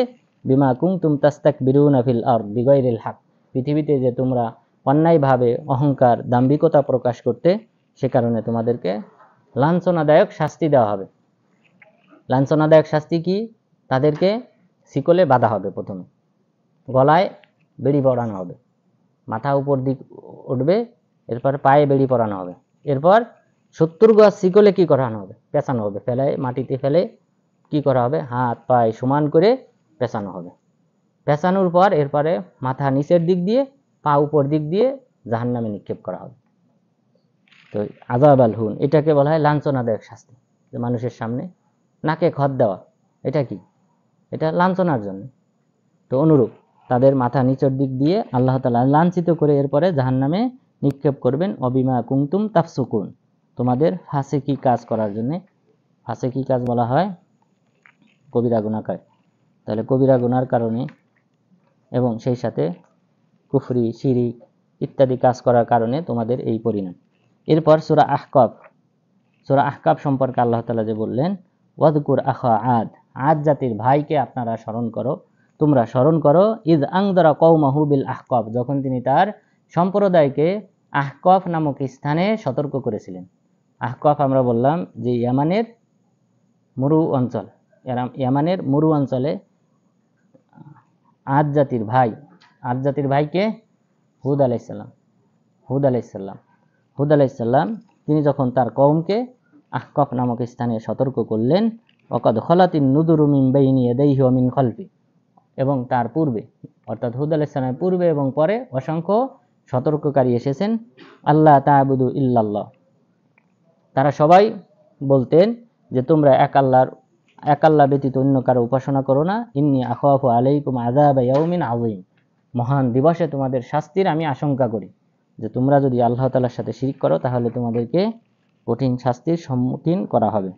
A: বিমা কুনতুম তাস্তাকবিরুনা ফিল আরদ বিগাইরিল হক, পৃথিবীতে যে তোমরা অন্যায়ভাবে অহংকার দাম্ভিকতা প্রকাশ করতে, সে কারণে তোমাদেরকে লাঞ্ছনাদায়ক শাস্তি দেওয়া হবে। লাঞ্ছনাদায়ক শাস্তি কি? তাদেরকে শিকলে বাঁধা হবে, প্রথমে গলায় বেড়ি পরানো হবে, মাথা উপর দিক উঠবে, এরপর পায়ে বেড়ি পরানো হবে, এরপর 70 গজ শিকলে কি করানো হবে? পেঁচানো হবে, ফেলে মাটিতে ফেলে কি করা হবে? হাত পায়ে সমান করে পেঁচানো হবে। পেঁচানোর পর এরপরে মাথা নিচের দিক দিয়ে, পা উপর দিক দিয়ে জাহান্নামে নিক্ষেপ করা হবে। তো আযাবাল হুন, এটাকে বলা হয় লাঞ্ছনাদায়ক শাস্তি। যে মানুষের সামনে নাকে খত দেওয়া, এটা কি? এটা লাঞ্ছনার জন্য। তো অনুরূপ তাদের মাথা নিচের দিক দিয়ে আল্লাহ তাআলা লাঞ্ছিত করে এরপরে জাহান্নামে নিক্ষেপ করবেন। অবিমা কুনতুম তাফসুকুন, তোমাদের ফাসিকি কাজ করার জন্য। ফাসিকি কাজ বলা হয় কবিরা গুনাহকে। তাহলে কবিরা গুনার কারণে এবং সেই সাথে কুফরি, শিরিক ইত্যাদি কাজ করার কারণে তোমাদের এই পরিণাম। এরপর সূরা আহকাফ সম্পর্কে আল্লাহ তাআলা যে বললেন, ওয়াযকুর আখা আদ, আদ জাতির ভাইকে আপনারা স্মরণ করো, তোমরা স্মরণ করো, ইয আনযারা কওমাহু বিল আহকাফ, যখন তিনি তার সম্প্রদায়কে আহকাফ নামক স্থানে সতর্ক করেছিলেন। আহকাফ আমরা বললাম যে ইয়ামানের মরু অঞ্চল, ইয়ামানের মরু অঞ্চলে আদ জাতির ভাইকে হুদ আলাইহিস সালাম তিনি যখন তার কওমকে আহকাফ নামক স্থানে সতর্ক করলেন, ওয়াকাদ খালাতিন নুযুরু মিন বাইনি ইয়াদাইহি ওয়া মিন খালফি, এবং তার পূর্বে অর্থাৎ হুদ আলাইহিস সালামের পূর্বে এবং পরে অসংখ্য সতর্ককারী এসেছেন। আল্লাহ তা'বুদু ইল্লাল্লাহ, তারা সবাই বলতেন যে তোমরা এক আল্লাহ ব্যতীত অন্য কারো উপাসনা করো না। ইন্নী আখাফু আলাইকুম আযাবা ইয়াউমিন আযীম, মহান দিবসে তোমাদের শাস্তির আমি আশঙ্কা করি। যে তোমরা যদি আল্লাহ তাআলার সাথে শিরক করো তাহলে তোমাদেরকে কঠিন শাস্তির সম্মুখীন করা হবে।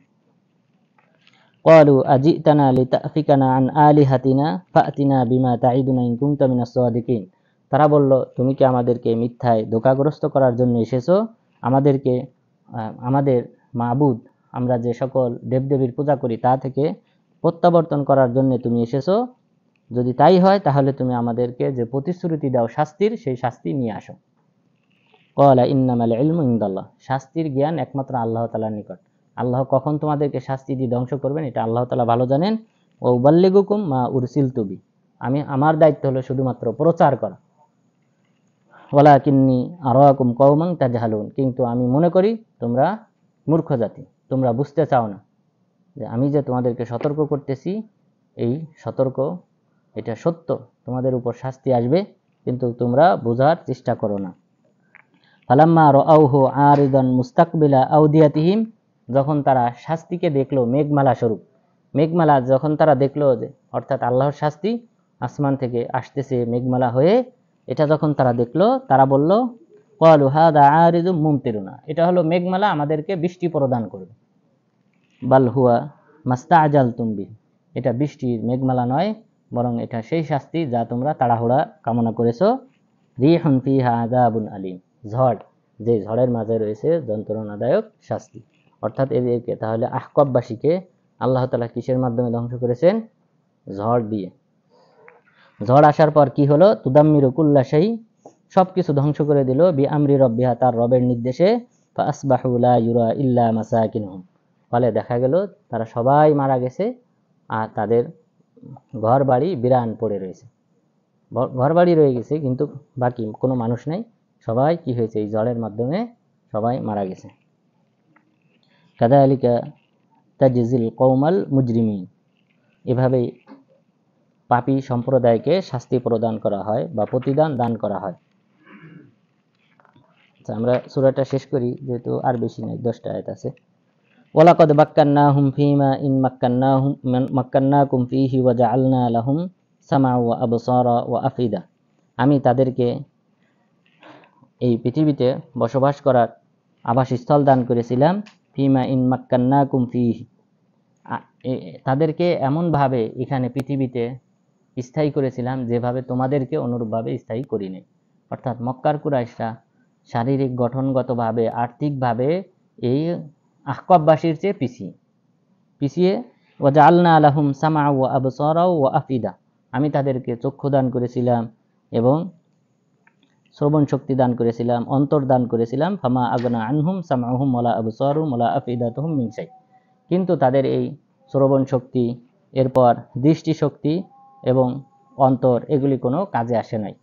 A: ক্বালু আজিতানা লিতাফিকানা আন আলিহাতিনা ফাতিনা বিমা তাইদুনা ইন কুনতা মিনাস সাদিকিন, তারা বলল, তুমি কি আমাদেরকে মিথ্যায় ধোঁকাগ্রস্ত করার জন্য এসেছো? আমাদের মাবুদ, আমরা যে সকল দেবদেবীর পূজা করি তা থেকে প্রত্যাবর্তন করার জন্য তুমি এসেছো? যদি তাই হয় তাহলে তুমি আমাদেরকে যে প্রতিশ্রুতি দাও শাস্তির, সেই শাস্তি নিয়ে আসো। ক্বালা ইন্নামাল ইলমু ইনদাল্লাহ, শাস্তির জ্ঞান একমাত্র আল্লাহ তাআলার নিকট। আল্লাহ কখন তোমাদেরকে শাস্তি দিয়ে ধ্বংস করবেন এটা আল্লাহ তাআলা ভালো জানেন। ওয়া উবাল্লিগুকুম মা উরসিলতু বি, আমার দায়িত্ব হলো শুধুমাত্র প্রচার করা। ওয়ালাকিন্নী আরাকুম কওমান তাজহালুন, কিন্তু আমি মনে করি তোমরা মূর্খ জাতি, তোমরা বুঝতে চাও না যে আমি যে তোমাদেরকে সতর্ক করতেছি, এই সতর্ক এটা সত্য, তোমাদের উপর শাস্তি আসবে, কিন্তু তোমরা বোঝার চেষ্টা করো না। ফালাম্মা রাআউহু আরিদান মুস্তাকবিলা আউদিয়াতিহিম, যখন তারা শাস্তিকে দেখলো মেঘমালা যখন তারা দেখলো, যে অর্থাৎ আল্লাহর শাস্তি আসমান থেকে আসতেছে মেঘমালা হয়ে, এটা যখন তারা দেখলো, তারা বলল, ক্বালু হাদা আরিদুম মুমতিরুনা, এটা হলো মেঘমালা, আমাদেরকে বৃষ্টি প্রদান করবে। বাল হুয়া মাস্তাআজালতুম বি, এটা বৃষ্টির মেঘমালা নয়, বরং এটা সেই শাস্তি যা তোমরা তাড়াহুড়া কামনা করেছো। রিহুন ফিহা আযাবুন আলীম, ঝড়, যে ঝড়ের মাঝে রয়েছে যন্ত্রণাদায়ক শাস্তি। অর্থাৎ এদেরকে তাহলে আহকাববাসীকে আল্লাহ তাআলা কিসের মাধ্যমে ধ্বংস করেছেন? ঝড় দিয়ে। ঝড় আসার পর কি হলো? তুদাম্মিরু কুল্লা শাই, সবকিছু ধ্বংস করে দিল, বি আমরি রব্বিহা, তার রবের নির্দেশে। ফাসবাহু লা ইউরা ইল্লা মাসাকিনহুম, ফলে দেখা গেল তারা সবাই মারা গেছে আর তাদের ঘর বাড়ি বিরান পড়ে রয়েছে। ঘর বাড়ি রয়ে গেছে কিন্তু বাকি কোনো মানুষ নেই, সবাই কি হয়েছে? এই ঝড়ের মাধ্যমে সবাই মারা গেছে। কাযালিকা তাজজিল কওমাল মুজরিমিন, এভাবেই পাপী সম্প্রদায়কে শাস্তি প্রদান করা হয় বা প্রতিদান দান করা হয়। আচ্ছা, আমরা সূরাটা শেষ করি, যেহেতু আর বেশি নাই, 10টা আয়াত আছে। ওয়ালাকাদ মাক্কান্নাহুম ফীমা ইন মাক্কান্নাকুম ফীহি ওয়া জাআলনা লাহুম সামআ ওয়া আবসারা ওয়া আফিদা, আমি তাদেরকে এই পৃথিবীতে বসবাস করার আবাসস্থল দান করেছিলাম, ফিমা ইন মাক্কান্নাকুম ফিহি, তাদেরকে এমনভাবে এখানে পৃথিবীতে স্থায়ী করেছিলাম যেভাবে তোমাদেরকে অনুরূপভাবে স্থায়ী করিনি। অর্থাৎ মক্কার কুরাইশরা শারীরিক গঠনগতভাবে আর্থিকভাবে এই আহকাববাসীর চেয়ে পিছিয়ে ওয়াজআলনা লাহুম সামআ ওয়া আবসারা ওয়া আফিদা, আমি তাদেরকে চক্ষু দান করেছিলাম এবং শ্রবণ শক্তি দান করেছিলাম, অন্তর দান করেছিলাম। ফামা আগনা আনহুম সামআহুম ওয়ালা আবসারুহুম ওয়ালা আফিদাতুহুম মিন শাই, কিন্তু তাদের এই শ্রবণ শক্তি, এরপর দৃষ্টি শক্তি এবং অন্তর, এগুলি কোনো কাজে আসে নাই।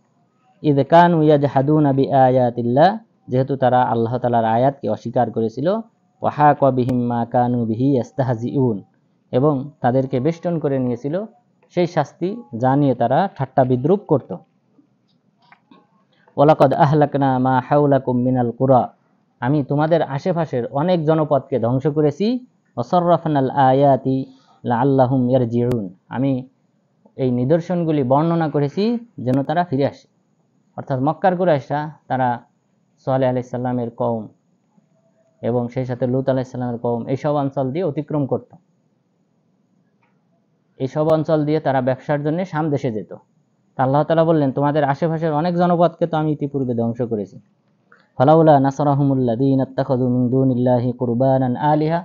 A: ইয কানু ইয়াজহাদুনা বিআয়াতিল্লাহ, যেহেতু তারা আল্লাহ তাআলার আয়াতকে অস্বীকার করেছিল। ওয়া হাকা বিহিম মা কানু বিহি ইস্তাহজিউন, এবং তাদেরকে বেষ্টন করে নিয়েছিল সেই শাস্তি যা নিয়ে তারা ঠাট্টা বিদ্রুপ করত। ওয়ালাকাদ আহলাকনা মা হাওলাকুম মিনাল কুরা, আমি তোমাদের আশেপাশের অনেক জনপদকে ধ্বংস করেছি। ওয়াসাররাফনাল আয়াতি লাআল্লাহুম ইয়ারজিউন, আমি এই নিদর্শনগুলি বর্ণনা করেছি যেন তারা ফিরে আসে। অর্থাৎ মক্কার কুরাইশরা তারা সালেহ আলাইহিস সালামের কওম এবং সেই সাথে লূত আলাইহিস সালামের কওম এইসব অঞ্চল দিয়ে অতিক্রম করত। এইসব অঞ্চল দিয়ে তারা ব্যবসার জন্য শাম দেশে যেত। আল্লাহ তাআলা বললেন, তোমাদের আশেপাশের অনেক জনপদকে তো আমি ইতিপূর্বে ধ্বংস করেছি। ফালাউলা নাসরাহুমুল্লাযীনা ইত্তাখাযু মিন দুনিল্লাহি কুরবানান আলিহা,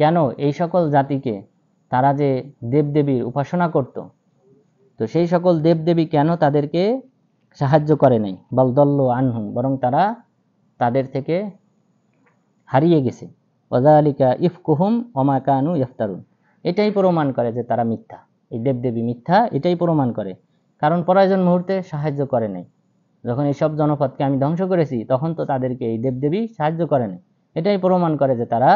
A: কেন এই সকল জাতিকে তারা যে দেবদেবীর উপাসনা করত, তো সেই সকল দেবদেবী কেন তাদেরকে সাহায্য করে নাই। বাল দাল্লু আনহুম, বরং তারা তাদের থেকে হারিয়ে গেছে। ওয়াযালিকা ইফকুহুম ওয়া মা কানু ইফতারুন, এটাই প্রমাণ করে যে তারা মিথ্যা, এই দেবদেবী মিথ্যা, এটাই প্রমাণ করে। কারণ প্রয়োজন মুহূর্তে সাহায্য করে নাই। যখন এইসব জনপদকে আমি ধ্বংস করেছি তখন তো তাদেরকে এই দেবদেবী সাহায্য করে নাই, এটাই প্রমাণ করে যে তারা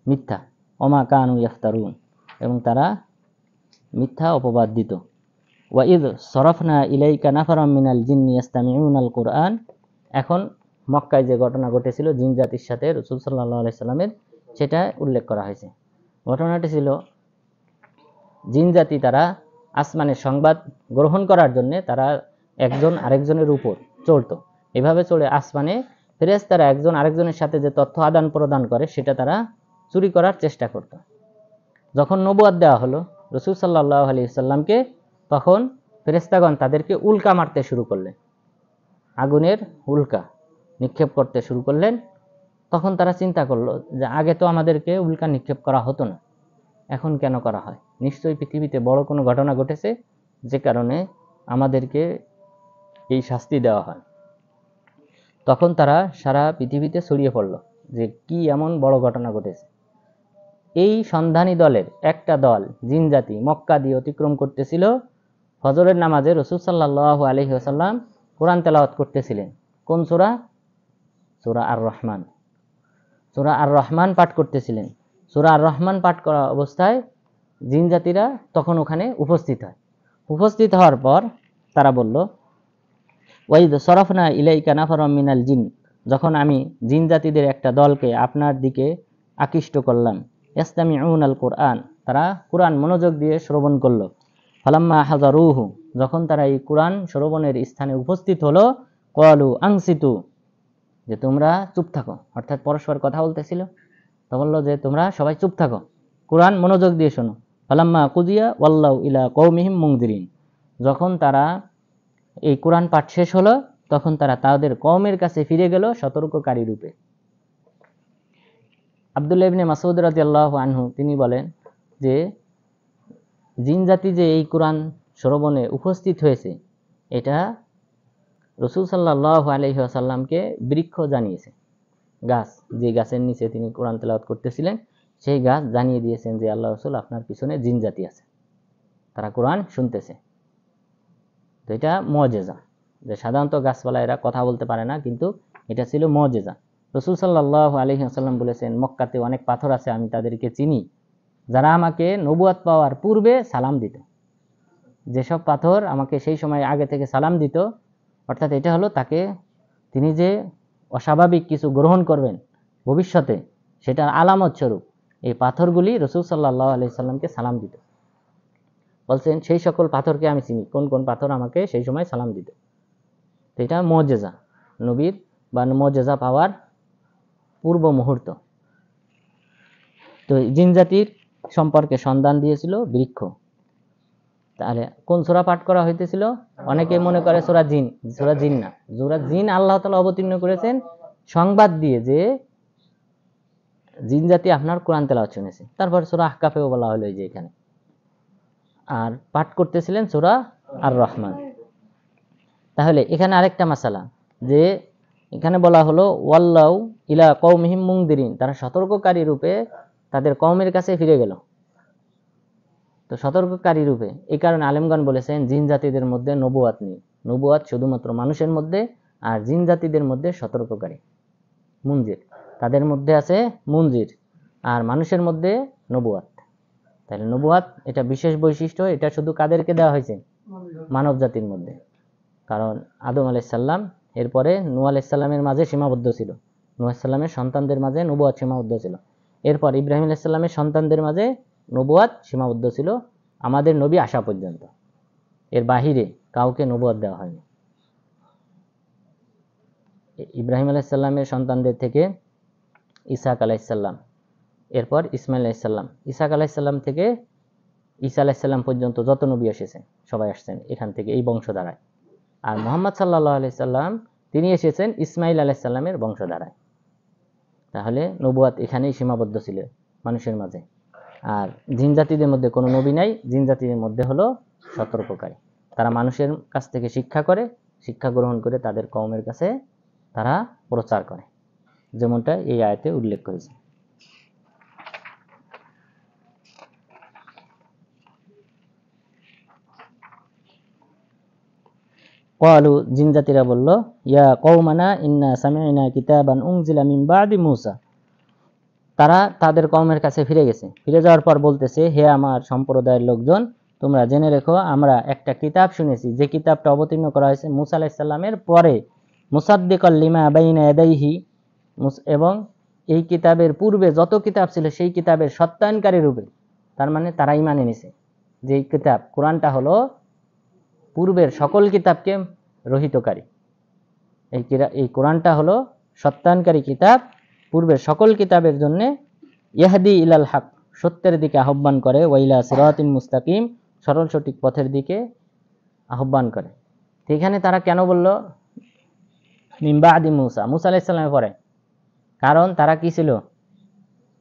A: মিথ্যা। ওয়া মা কানু ইফতারুন, এবং তারা মিথ্যা অপবাদ দিত। ওয়া ইয সরাফনা ইলাইকা নাফারাম মিনাল জিন্নি ইয়াস্তামিউনাল কুরআন, এখন মক্কায় যে ঘটনা ঘটেছিল জিন জাতির সাথে রাসূল সাল্লাল্লাহু আলাইহি সাল্লামের, সেটা উল্লেখ করা হয়েছে। ঘটনাটি ছিল জিন জাতি তারা আসমানের সংবাদ গ্রহণ করার জন্য তারা একজন আরেকজনের উপর চড়ত। এভাবে চড়ে আসমানে ফেরেশতারা একজন আরেকজনের সাথে যে তথ্য আদান প্রদান করে সেটা তারা চুরি করার চেষ্টা করত। যখন নবুয়ত দেওয়া হলো রাসূল সাল্লাল্লাহু আলাইহি সাল্লামকে, তখন ফেরেশতাগণ তাদেরকে উল্কা মারতে শুরু করলেন, আগুনের উল্কা নিক্ষেপ করতে শুরু করলেন। তখন তারা চিন্তা করলো যে আগে তো আমাদেরকে উল্কা নিক্ষেপ করা হতো না, এখন কেন করা হয়? নিশ্চয়ই পৃথিবীতে বড় কোনো ঘটনা ঘটেছে যে কারণে আমাদেরকে এই শাস্তি দেওয়া হয়। তখন তারা সারা পৃথিবীতে ছড়িয়ে পড়ল যে কি এমন বড় ঘটনা ঘটেছে। এই সন্ধানী দলের একটা দল জিন জাতি মক্কা দিয়ে অতিক্রম করতেছিল। ফজরের নামাজে রাসূল সাল্লাল্লাহু আলাইহি ওয়াসাল্লাম কোরআন তেলাওয়াত করতেছিলেন। কোন সূরা? সূরা আর রহমান। সূরা আর রহমান পাঠ করতেছিলেন। সূরা আর রহমান পাঠ করা অবস্থায় জিন জাতিরা তখন ওখানে উপস্থিত হয়। উপস্থিত হওয়ার পর তারা বলল, ওয়াইদ সরাফনা ইলাইকা নাফারাম মিনাল জিন, যখন আমি জিন জাতিদের একটা দলকে আপনার দিকে আকৃষ্ট করলাম। ইয়াস্তামিউনাল কুরআন, তারা কুরআন মনোযোগ দিয়ে শ্রবণ করলো। ফালাম্মা হাযারুহু, যখন তারা এই কুরআন শ্রবণের স্থানে উপস্থিত হলো, ক্বালু আনসিতু, যে তোমরা চুপ থাকো। অর্থাৎ পরস্পর কথা বলতেছিল, তো বললো যে তোমরা সবাই চুপ থাকো, কুরআন মনোযোগ দিয়ে শোনো। ফালাম্মা কুদিয়া ওয়াল্লাউ ইলা কওমিহিম মুনযিরিন, যখন তারা এই কোরআন পাঠ শেষ হলো তখন তারা তাদের কওমের কাছে ফিরে গেল সতর্ককারী রূপে। আব্দুল্লাহ ইবনে মাসউদ রাদিয়াল্লাহু আনহু তিনি বলেন যে জিন জাতি যে এই কোরআন শ্রবণে উপস্থিত হয়েছে, এটা রাসূল সাল্লাল্লাহু আলাইহি ওয়াসাল্লামকে বৃক্ষ জানিয়েছে। গাছ, যে গাছের নিচে তিনি কোরআন তেলাওয়াত করতেছিলেন, সেই গাছ জানিয়ে দিয়েছেন যে আল্লাহ রাসূল আপনার পিছনে জিন জাতি আছে, তারা কোরআন শুনতেছে। তো এটা মুআজিজা, যে সাধারণত গাছপালা এরা কথা বলতে পারে না, কিন্তু এটা ছিল মুআজিজা। রাসূল সাল্লাল্লাহু আলাইহি ওয়াসাল্লাম বলেছেন, মক্কাতে অনেক পাথর আছে, আমি তাদেরকে চিনি, যারা আমাকে নবুয়ত পাওয়ার পূর্বে সালাম দিত। যেসব পাথর আমাকে সেই সময় আগে থেকে সালাম দিত, অর্থাৎ এটা হলো তাকে, তিনি যে অস্বাভাবিক কিছু গ্রহণ করবেন ভবিষ্যতে, সেটার আলামত স্বরূপ এই পাথরগুলি রাসূল সাল্লাল্লাহু আলাইহি সাল্লামকে সালাম দিত। বলছেন সেই সকল পাথরকে আমি চিনি, কোন কোন পাথর আমাকে সেই সময় সালাম দিত। তো এটা মুআজিজা, নবীর বা মুজিজা পাওয়ার পূর্ব মুহূর্ত। তো জিন জাতির সম্পর্কে সন্ধান দিয়েছিল বৃক্ষ। তাহলে কোন সূরা পাঠ করা হইতেছিল? অনেকে মনে করে সূরা জিন। সূরা জিন না, সূরা জিন আল্লাহ তাআলা অবতীর্ণ করেছেন সংবাদ দিয়ে যে জিন জাতি আপনার কোরআন তেলাওয়াত শুনেছে। তারপর সূরা আহকাফেও বলা হলো যে এখানে, আর পাঠ করতেছিলেন সূরা আর রহমান। তাহলে এখানে আরেকটা মাসালা, যে এখানে বলা হলো ওয়াল্লাউ ইলা কওমিহিম মুনদিরিন, তারা সতর্ককারী রূপে তাদের কওমের কাছে ফিরে গেল। তো সতর্ককারী রূপে, এই কারণে আলেমগণ বলেছেন জিন জাতিদের মধ্যে নবুয়াত নেই। নবুয়াত শুধুমাত্র মানুষের মধ্যে, আর জিন জাতিদের মধ্যে সতর্ককারী মুনজির, তাদের মধ্যে আছে মুনজির, আর মানুষের মধ্যে নবুয়াত। তাহলে নবুয়াত এটা বিশেষ বৈশিষ্ট্য, এটা শুধু কাদেরকে দেওয়া হয়েছে? মানব জাতির মধ্যে। কারণ আদম আলাইহিস সালাম এরপরে নূহ আলাইহিস সালামের মাঝে সীমাবদ্ধ ছিল, নূহ আলাইহিস সালামের সন্তানদের মাঝে নবুয়াত সীমাবদ্ধ ছিল। এরপর ইব্রাহিম আলাইহিস সালামের সন্তানদের মাঝে নবুয়াত সীমাবদ্ধ ছিল আমাদের নবী আসা পর্যন্ত। এর বাহিরে কাউকে নবুয়াত দেওয়া হয়নি। ইব্রাহিম আলাইহিস সালামের সন্তানদের থেকে ইসহাক আলাইহিস সালাম, এরপর ইসমাইল আলাইহিস সালাম, ইসহাক আলাইহিস সালাম থেকে ঈসা আলাইহিস সালাম পর্যন্ত যত নবী এসেছেন সবাই আসছেন এখান থেকে, এই বংশধারায়। আর মুহাম্মদ সাল্লাল্লাহু আলাইহি সাল্লাম তিনি এসেছেন ইসমাইল আলাইহিস সালামের বংশধারায়। তাহলে নবুয়াত এখানেই সীমাবদ্ধ ছিল মানুষের মাঝে। আর জিন জাতিদের মধ্যে কোনো নবী নাই, জিন জাতিদের মধ্যে হলো সতর্ককারী। তারা মানুষের কাছ থেকে শিক্ষা করে, শিক্ষা গ্রহণ করে তাদের কওমের কাছে তারা প্রচার করে, যেমনটা এই আয়াতে উল্লেখ করেছে। ক্বালু, জিন জাতিরা বলল, ইয়া কওমানা ইন্না সামি'না কিতাবান উনজিলা মিন বাদি মূসা। তারা তাদের কওমের কাছে ফিরে গেছে। ফিরে যাওয়ার পর বলতেছে, হে আমার সম্প্রদায়ের লোকজন, তোমরা জেনে রেখো আমরা একটা কিতাব শুনেছি, যে কিতাবটা অবতীর্ণ করা হয়েছে মূসা আলাইহিস সালামের পরে, মুসাদ্দিকাল লিমা বাইনা ইয়াদাইহি, এবং এই কিতাবের পূর্বে যত কিতাব ছিল সেই কিতাবের সত্যায়নকারী রূপে। তার মানে তারা ঈমান এনেছে যে এই কিতাব কোরআনটা হলো পূর্বের সকল কিতাবকে রহিতকারী। এই কোরআনটা হলো সত্যায়নকারী কিতাব, পূর্বের সকল কিতাবের জন্য। ইয়াহদি ইলাল হক, সত্যের দিকে আহ্বান করে, ওয়াইলা সিরাতিম মুস্তাকিম, সরল সঠিক পথের দিকে আহ্বান করে। তো এখানে তারা কেন বলল মিন বাদি মূসা, মূসা আলাইহিস সালামের পরে? কারণ তারা কি ছিল?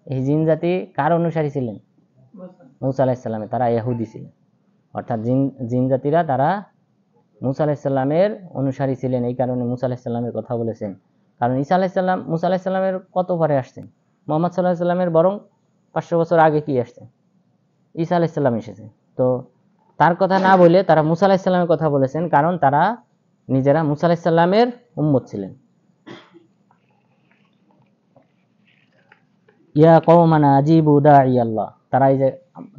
A: এই জিন জাতি কার অনুসারী ছিলেন? মূসা আলাইহিস সালামের। তারা ইহুদি ছিলেন, অর্থাৎ জিন জাতিরা তারা মূসা আলাইহিস সালামের অনুসারী ছিলেন। এই কারণে মূসা আলাইহিস সালামের কথা বলেছেন। কারণ ঈসা আলাইহিস সালাম মূসা আলাইহিস সালামের কত পরে আসছেন? মুহাম্মদ সাল্লাল্লাহু আলাইহি সাল্লামের বরং 500 বছর আগে কি আসছেন? ঈসা আলাইহিস সালাম এসেছে। তো তার কথা না বলে তারা মূসা আলাইহিস সালামের কথা বলেছেন, কারণ তারা নিজেরা মূসা আলাইহিস সালামের উম্মত ছিলেন। ইয়া কওমানা আজিবু দাঈ আল্লাহ, তারা এই যে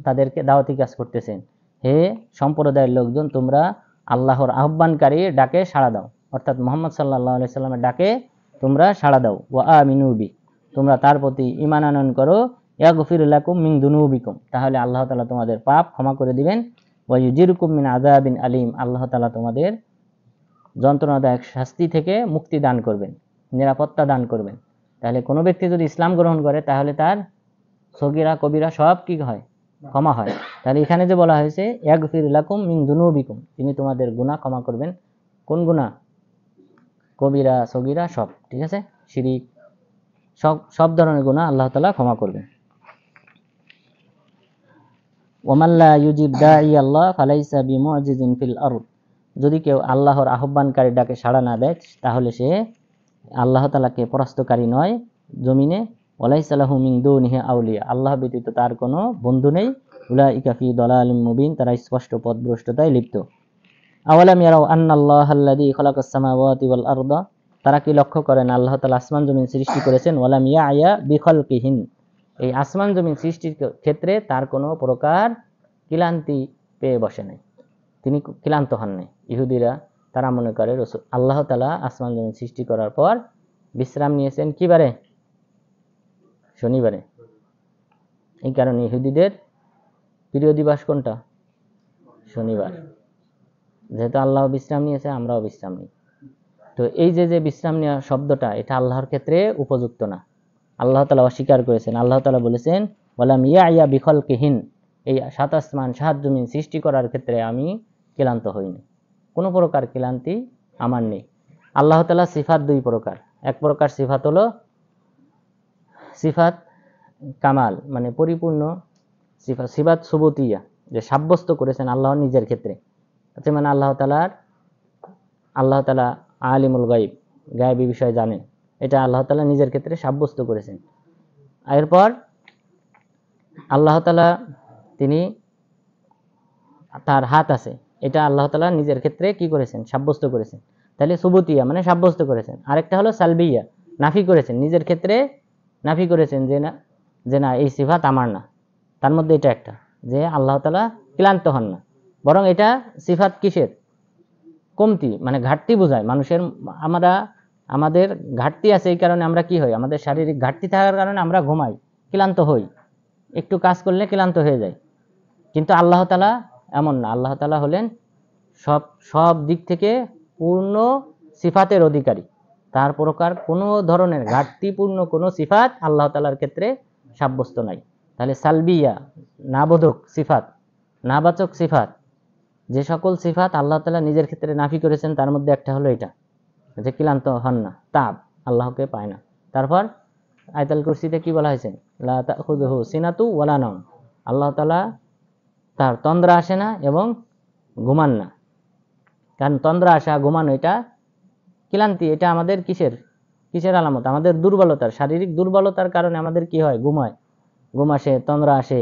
A: তাদেরকে দাওয়াতি কাজ করতেছেন, হে সম্প্রদায়ের লোকজন, তোমরা আল্লাহর আহ্বানকারী ডাকে সাড়া দাও, অর্থাৎ মুহাম্মদ সাল্লাল্লাহু আলাইহি সাল্লামের ডাকে তোমরা সাড়া দাও। ওয়া আমিনু বি, তোমরা তার প্রতি ঈমান আনয়ন করো। ইয়াগফির লাকুম মিন দুনুবিকুম, তাহলে আল্লাহ তাআলা তোমাদের পাপ ক্ষমা করে দিবেন। ওয়া ইউজিরকুম মিন আযাবিন আলীম, আল্লাহ তাআলা তোমাদের যন্ত্রণাদায়ক শাস্তি থেকে মুক্তি দান করবেন, নিরাপত্তা দান করবেন। তাহলে কোনো ব্যক্তি যদি ইসলাম গ্রহণ করে তাহলে তার সগীরা কবিরা সব কি হয়? ক্ষমা হয়। তাহলে এখানে যে বলা হয়েছে ইয়াগফির লাকুম মিন দুনুবিকুম, তিনি তোমাদের গুনাহ ক্ষমা করবেন। কোন গুনাহ? কবিরা সগীরা সব, ঠিক আছে? শিরিক, সব ধরনের গুনাহ আল্লাহ তাআলা ক্ষমা করবেন। ওয়ামান লা ইউজিব দাঈ আল্লাহ ফালাইসা বিমুজিজিন ফিল আরদ, যদি কেউ আল্লাহর আহ্বানকারী ডাকে সাড়া না দেয় তাহলে সে আল্লাহ তাআলাকে পরাস্তকারী নয় জমিনে। ওয়ালাইসা লাহু মিন দুনিহি আউলিয়া, আল্লাহ ব্যতীত তার কোনো বন্ধু নেই। উলাইকা ফি দালালিম মুবিন, তারা স্পষ্ট পথভ্রষ্টতায় লিপ্ত। আওয়ালাম ইয়ারাউ আন্নাল্লাহাল্লাযী খালাকাস সামাওয়াতি ওয়াল আরদা, তারা কি লক্ষ্য করেন আল্লাহ তাআলা আসমান জমিন সৃষ্টি করেছেন। ওয়ালাম ইয়ায়া বিখালকিহিন, এই আসমান জমিন সৃষ্টির ক্ষেত্রে তার কোনো প্রকার ক্লান্তি পেয়ে বসে নাই, তিনি ক্লান্ত হন নাই। ইহুদিরা তারা মনে করে আল্লাহ তাআলা আসমান জমিন সৃষ্টি করার পর বিশ্রাম নিয়েছেন কি বারে? শনিবারে। এই কারণে ইহুদিদের প্রিয় দিবস কোনটা? শনিবার। যেহেতু আল্লাহ বিশ্রাম নিয়েছে আমরাও বিশ্রাম নিই। তো এই যে যে বিশ্রাম নেওয়া শব্দটা, এটা আল্লাহর ক্ষেত্রে উপযুক্ত না। আল্লাহ তাআলা অস্বীকার করেছেন। আল্লাহ তাআলা বলেছেন, ওয়ালাম ইয়াইয়া বিখলকিহিন, এই 7 আসমান 7 জমিন সৃষ্টি করার ক্ষেত্রে আমি ক্লান্ত হইনি, কোনো প্রকার ক্লান্তি আমার নেই। আল্লাহ তাআলা সিফাত 2 প্রকার। এক প্রকার সিফাত হলো সিফাত কামাল, মানে পরিপূর্ণ সিফাত, সিফাত সুবুতিয়া, যে সাব্যস্ত করেছেন আল্লাহ নিজের ক্ষেত্রে। যেমন আল্লাহ তাআলা আলিমুল গায়ব, গায়বী বিষয় জানেন, এটা আল্লাহ তাআলা নিজের ক্ষেত্রে সাব্যস্ত করেছেন। এরপর আল্লাহ তাআলা তিনি তার হাত আছে, এটা আল্লাহ তাআলা নিজের ক্ষেত্রে কি করেছেন? সাব্যস্ত করেছেন। তাহলে সুবুতিয়া মানে সাব্যস্ত করেছেন। আরেকটা হলো সালবিয়া, নাফি করেছেন, নিজের ক্ষেত্রে নাফি করেছেন যে না এই সিফাত আমার না। তার মধ্যে এটা একটা, যে আল্লাহ তাআলা ক্লান্ত হন না, বরং এটা সিফাত কিসের? কমতি, মানে ঘাটতি বোঝায়। আমাদের ঘাটতি আছে, এই কারণে আমরা কি হই? আমাদের শারীরিক ঘাটতি থাকার কারণে আমরা ঘুমাই, ক্লান্ত হই, একটু কাজ করলে ক্লান্ত হয়ে যায়। কিন্তু আল্লাহ তাআলা এমন না। আল্লাহ তাআলা হলেন সব দিক থেকে পূর্ণ সিফাতের অধিকারী। তার প্রকার কোনো ধরনের ঘাটতিপূর্ণ কোনো সিফাত আল্লাহ তাআলার ক্ষেত্রে সাব্যস্ত নাই। তাহলে সালবিয়া, নাবোধক সিফাত, নাবাচক সিফাত, যে সকল সিফাত আল্লাহ তাআলা নিজের ক্ষেত্রে নাফি করেছেন, তার মধ্যে একটা হলো এটা, যে ক্লান্ত হন না, তাব আল্লাহকে পায় না। তারপর আয়াতুল কুরসিতে কি বলা হয়েছে? লা তাখুযুহু সিনাতু ওয়ালা নাওম, আল্লাহ তাআলা তার তন্দ্রা আসে না এবং ঘুমান না। কারণ তন্দ্রা আসা, ঘুমানো এটা ক্লান্তি, এটা আমাদের কিসের আলামত? আমাদের দুর্বলতার, শারীরিক দুর্বলতার কারণে আমাদের কি হয়? ঘুম আসে, তন্দ্রা আসে।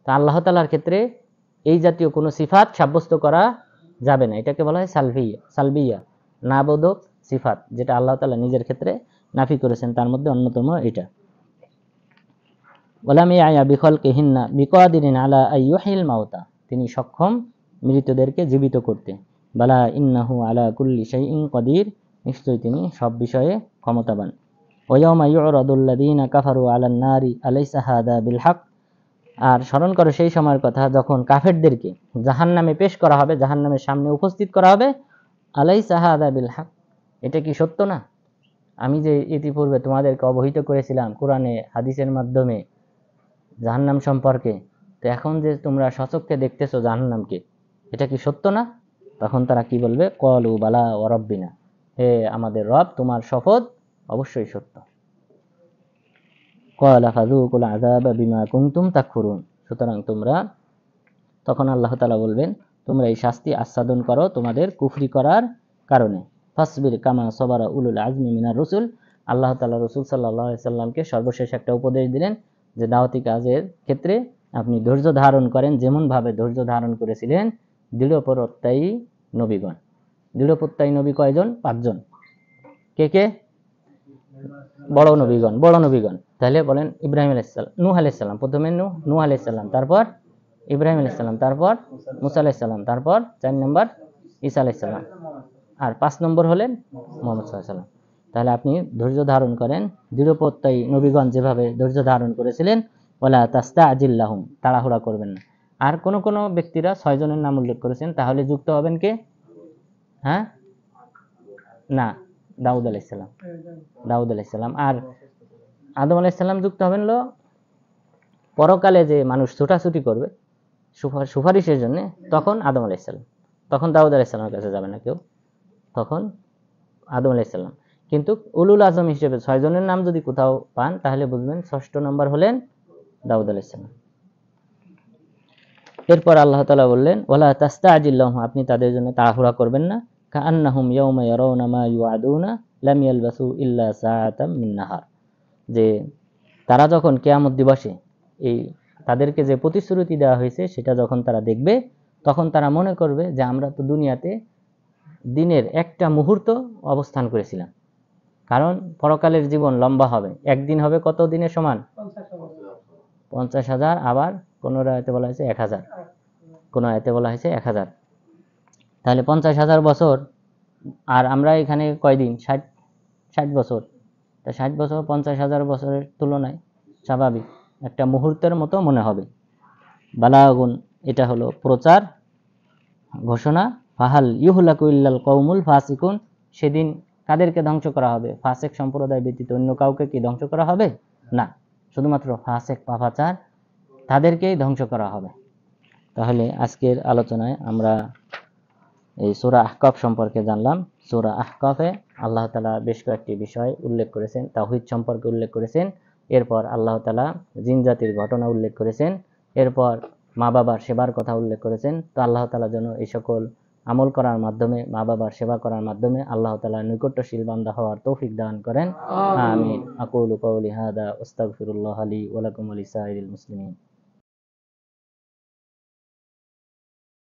A: তা আল্লাহ তাআলার ক্ষেত্রে এই জাতীয় কোনো সিফাত সাব্যস্ত করা যাবে না। এটাকে বলা হয় সালবিয়া, নাবোধক সিফাত, যেটা আল্লাহ তাআলা নিজের ক্ষেত্রে নাফি করেছেন, তার মধ্যে অন্যতম এটা। ওয়ালাম ইয়ায়া বিখলকিহিন্না বিকাদিরিন আলা আইয়ুহিল মাউতা, তিনি সক্ষম মৃতদেরকে জীবিত করতে। বালা ইন্নাহু আলা কুল্লি শাইইন কাদির, নিশ্চয়ই তিনি সব বিষয়ে ক্ষমতাবান। ওয়া ইয়াউমা ইউরাদুল্লাযীনা কাফারু আলান নারি আলাইসা হাদা বিল হক, আর স্মরণ করো সেই সময়ের কথা যখন কাফেরদেরকে জাহান্নামে পেশ করা হবে, জাহান্নামের সামনে উপস্থিত করা হবে। আলাইসা হাদা বিল হক, এটা কি সত্য না? আমি যে ইতিপূর্বে তোমাদেরকে অবহিত করেছিলাম কোরআনে হাদিসের মাধ্যমে জাহান্নাম সম্পর্কে, তো এখন যে তোমরা সচক্ষে দেখতেছো জাহান্নামকে, এটা কি সত্য না? তখন তারা কি বলবে? ক্বালু বালা ওয়া রাব্বিনা, হে আমাদের রব, তোমার শপথ অবশ্যই সত্য। ক্বালা ফাযুকুল আযাবা বিমা কুনতুম তাকফুরুন, সুতরাং তোমরা, তখন আল্লাহ তাআলা বলবেন, তোমরা এই শাস্তি আস্বাদন করো তোমাদের কুফরি করার কারণে। ফাসবির কামা সাবারা উলুল আজমি মিনার রাসূল, আল্লাহ তাআলা রাসূল সাল্লাল্লাহু আলাইহি সাল্লামকে সর্বশেষ একটা উপদেশ দিলেন, যে দাওয়াতি কাজের ক্ষেত্রে আপনি ধৈর্য ধারণ করেন, যেমন ভাবে ধৈর্য ধারণ করেছিলেন দৃঢ়প্রত্যয়ী নবীগণ। দৃঢ়প্রত্যয়ী নবী কয়জন? 5 জন। কে? বড় নবীগণ। তাহলে বলেন ইব্রাহিম আলাইহিস সালাম, নূহ আলাইহিস সালাম, প্রথমে নূহ আলাইহিস সালাম, তারপর ইব্রাহিম আলাইহিস সালাম, তারপর মুসা আলাইহিস সালাম, তারপর 4 নম্বর ঈসা আলাইহিস সালাম, আর 5 নম্বর হলেন মুহাম্মদ সাল্লাল্লাহু আলাইহি ওয়াসাল্লাম। তাহলে আপনি ধৈর্য ধারণ করেন দৃঢ়প্রত্যয়ী নবীগণ যেভাবে ধৈর্য ধারণ করেছিলেন। ওয়ালা তাস্তাজিল লাহুম, তাড়াহুড়া করবেন না। আর কোন কোন ব্যক্তিরা 6 জনের নাম উল্লেখ করেছেন, তাহলে যুক্ত হবেন কে? হ্যাঁ, না, দাউদ আলাইহিস সালাম। আর আদম আলাইহিস সালাম যুক্ত হবেন হলো পরকালে যে মানুষ ছুটাছুটি করবে সুপারিশের জন্য, তখন আদম আলাইহিস সালাম। তখন দাউদ আলাইহিস সালামের কাছে যাবে না কেউ, তখন আদম আলাইহিস সালাম। কিন্তু উলুল আজম হিসেবে 6 জনের নাম যদি কোথাও পান, তাহলে বুঝবেন 6ষ্ঠ নম্বর হলেন দাউদ আলাইহিস সালাম। এরপর আল্লাহ তাআলা বললেন, ওয়ালা তাস্তাজিল লাহুম, আপনি তাদের জন্য তাড়াহুড়া করবেন না। কাআন্নাহুম ইয়াউমা ইয়ারাউনা মা ইউআদুনা লাম ইয়ালবাসু ইল্লা সাআতাম মিন নাহার, যে তারা যখন কিয়ামত দিবসে এই তাদেরকে যে প্রতিশ্রুতি দেওয়া হয়েছে সেটা যখন তারা দেখবে, তখন তারা মনে করবে যে আমরা তো দুনিয়াতে দিনের একটা মুহূর্ত অবস্থান করেছিলাম। কারণ পরকালের জীবন লম্বা হবে, একদিন হবে কত দিনের সমান? 50,000। আবার কোন আয়াতে বলা হয়েছে 1,000, কোন আয়াতে বলা হয়েছে 1,000। তাহলে 50,000 বছর, আর আমরা এখানে কয়দিন? 60 বছর। তা 60 বছর 50,000 বছরের তুলনায় স্বাভাবিক একটা মুহূর্তের মতো মনে হবে। বালাগুন, এটা হলো প্রচার, ঘোষণা। ফাহাল ইউহলাকু ইল্লাল কওমুল ফাসিকুন, সেদিন কাদেরকে ধ্বংস করা হবে? ফাসেক সম্প্রদায় ব্যতীত অন্য কাউকে কি ধ্বংস করা হবে? না, শুধুমাত্র ফাসেক পাপাচার তাদেরকেই ধ্বংস করা হবে। তাহলে আজকের আলোচনায় আমরা এই সূরা আহকাফ সম্পর্কে জানলাম। সূরা আহকাফে আল্লাহ তাআলা বেশ কয়েকটি বিষয় উল্লেখ করেছেন, তাওহীদ সম্পর্কে উল্লেখ করেছেন, এরপর আল্লাহ তাআলা জিন জাতির ঘটনা উল্লেখ করেছেন, এরপর মা বাবার সেবার কথা উল্লেখ করেছেন। তো আল্লাহ তাআলা যেন এই সকল আমল করার মাধ্যমে, মা বাবার সেবা করার মাধ্যমে আল্লাহ তাআলা নৈকট্যশীল বান্দা হওয়ার তৌফিক দান করেন। আমিন। আকুলু কাওলি হাদা আস্তাগফিরুল্লাহ লি ওয়া লাকুম ওয়া লিসাইরিল মুসলিমিন।